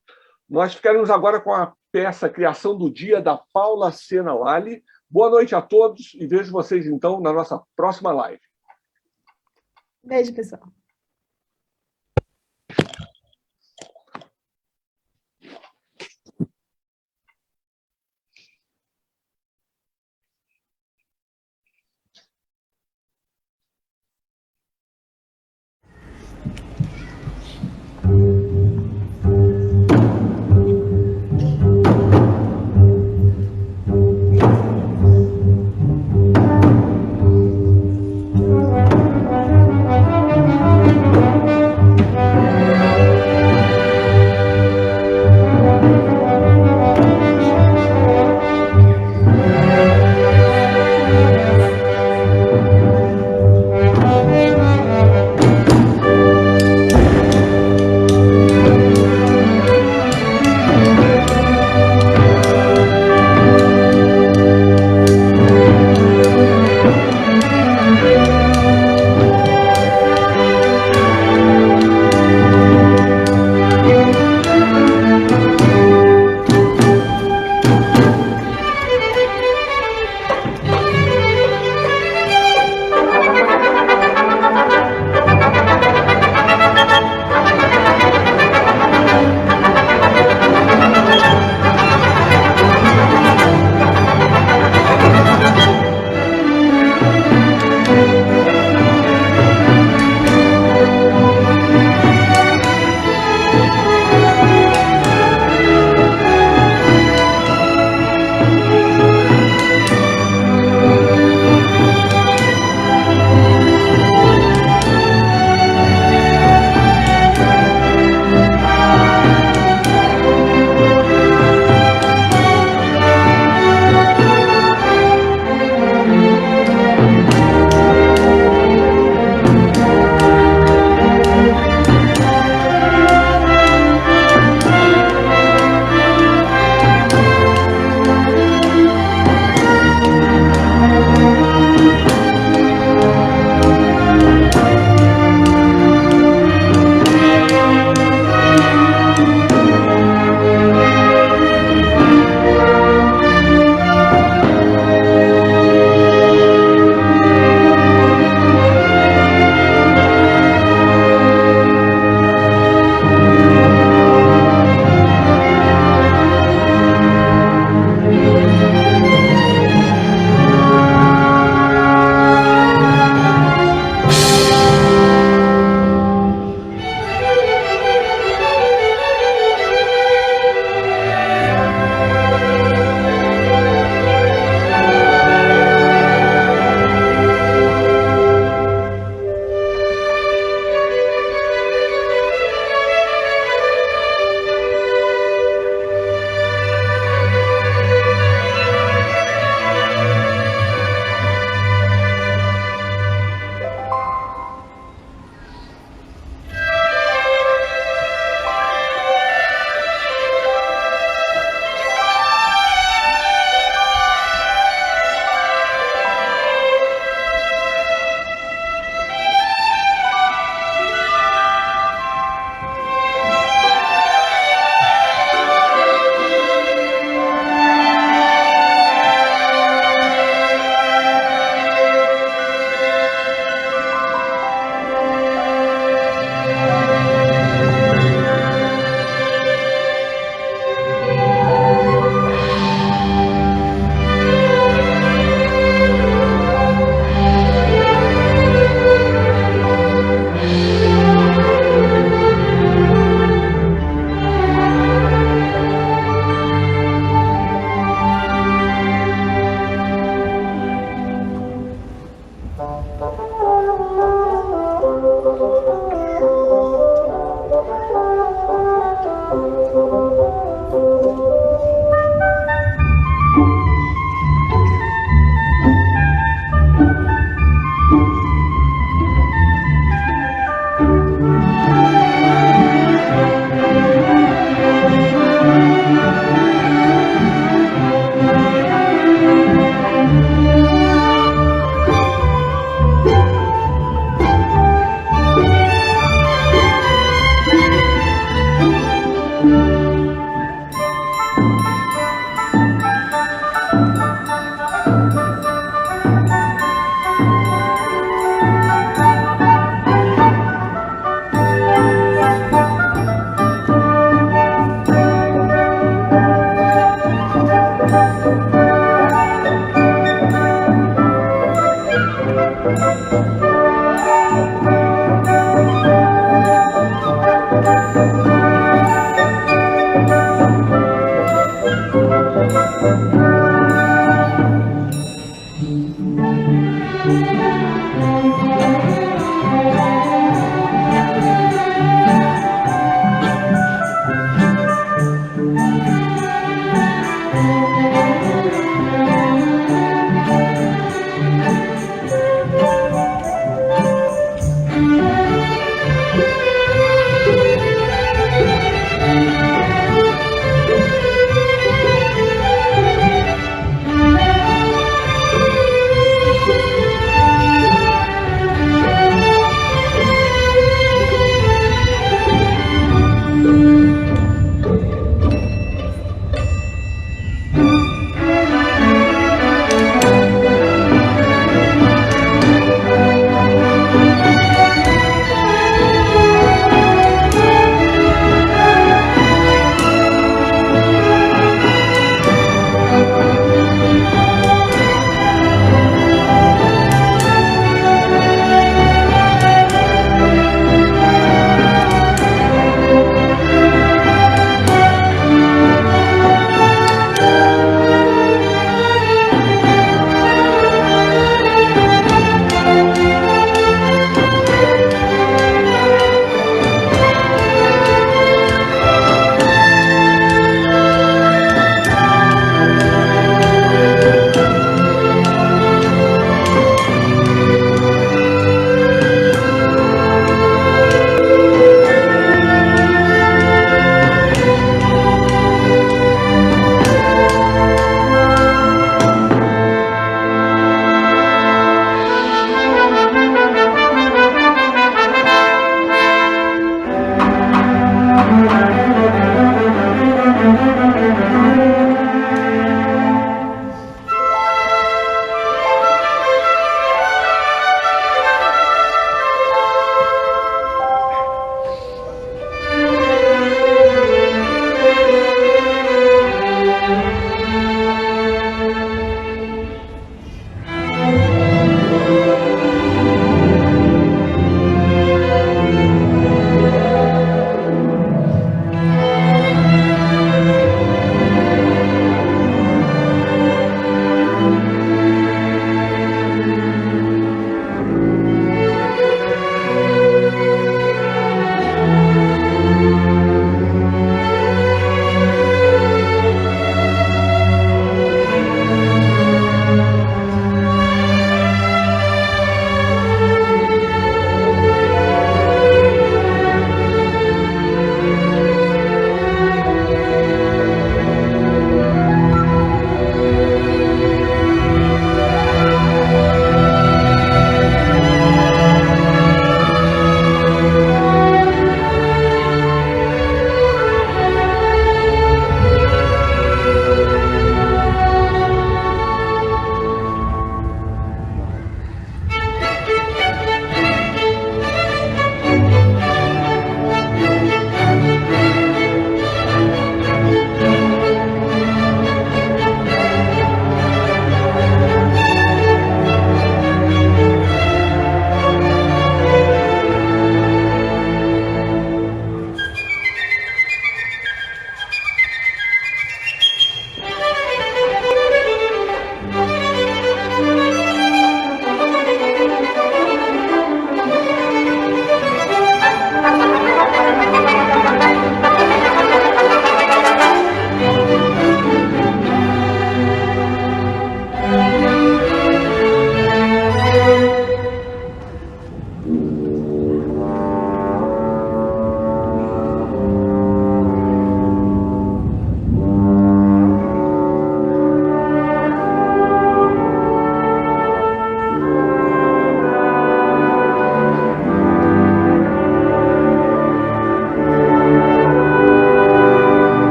Nós ficaremos agora com a peça Criação do Dia, da Paula Sena Lali. Boa noite a todos e vejo vocês, então, na nossa próxima live. Beijo, pessoal.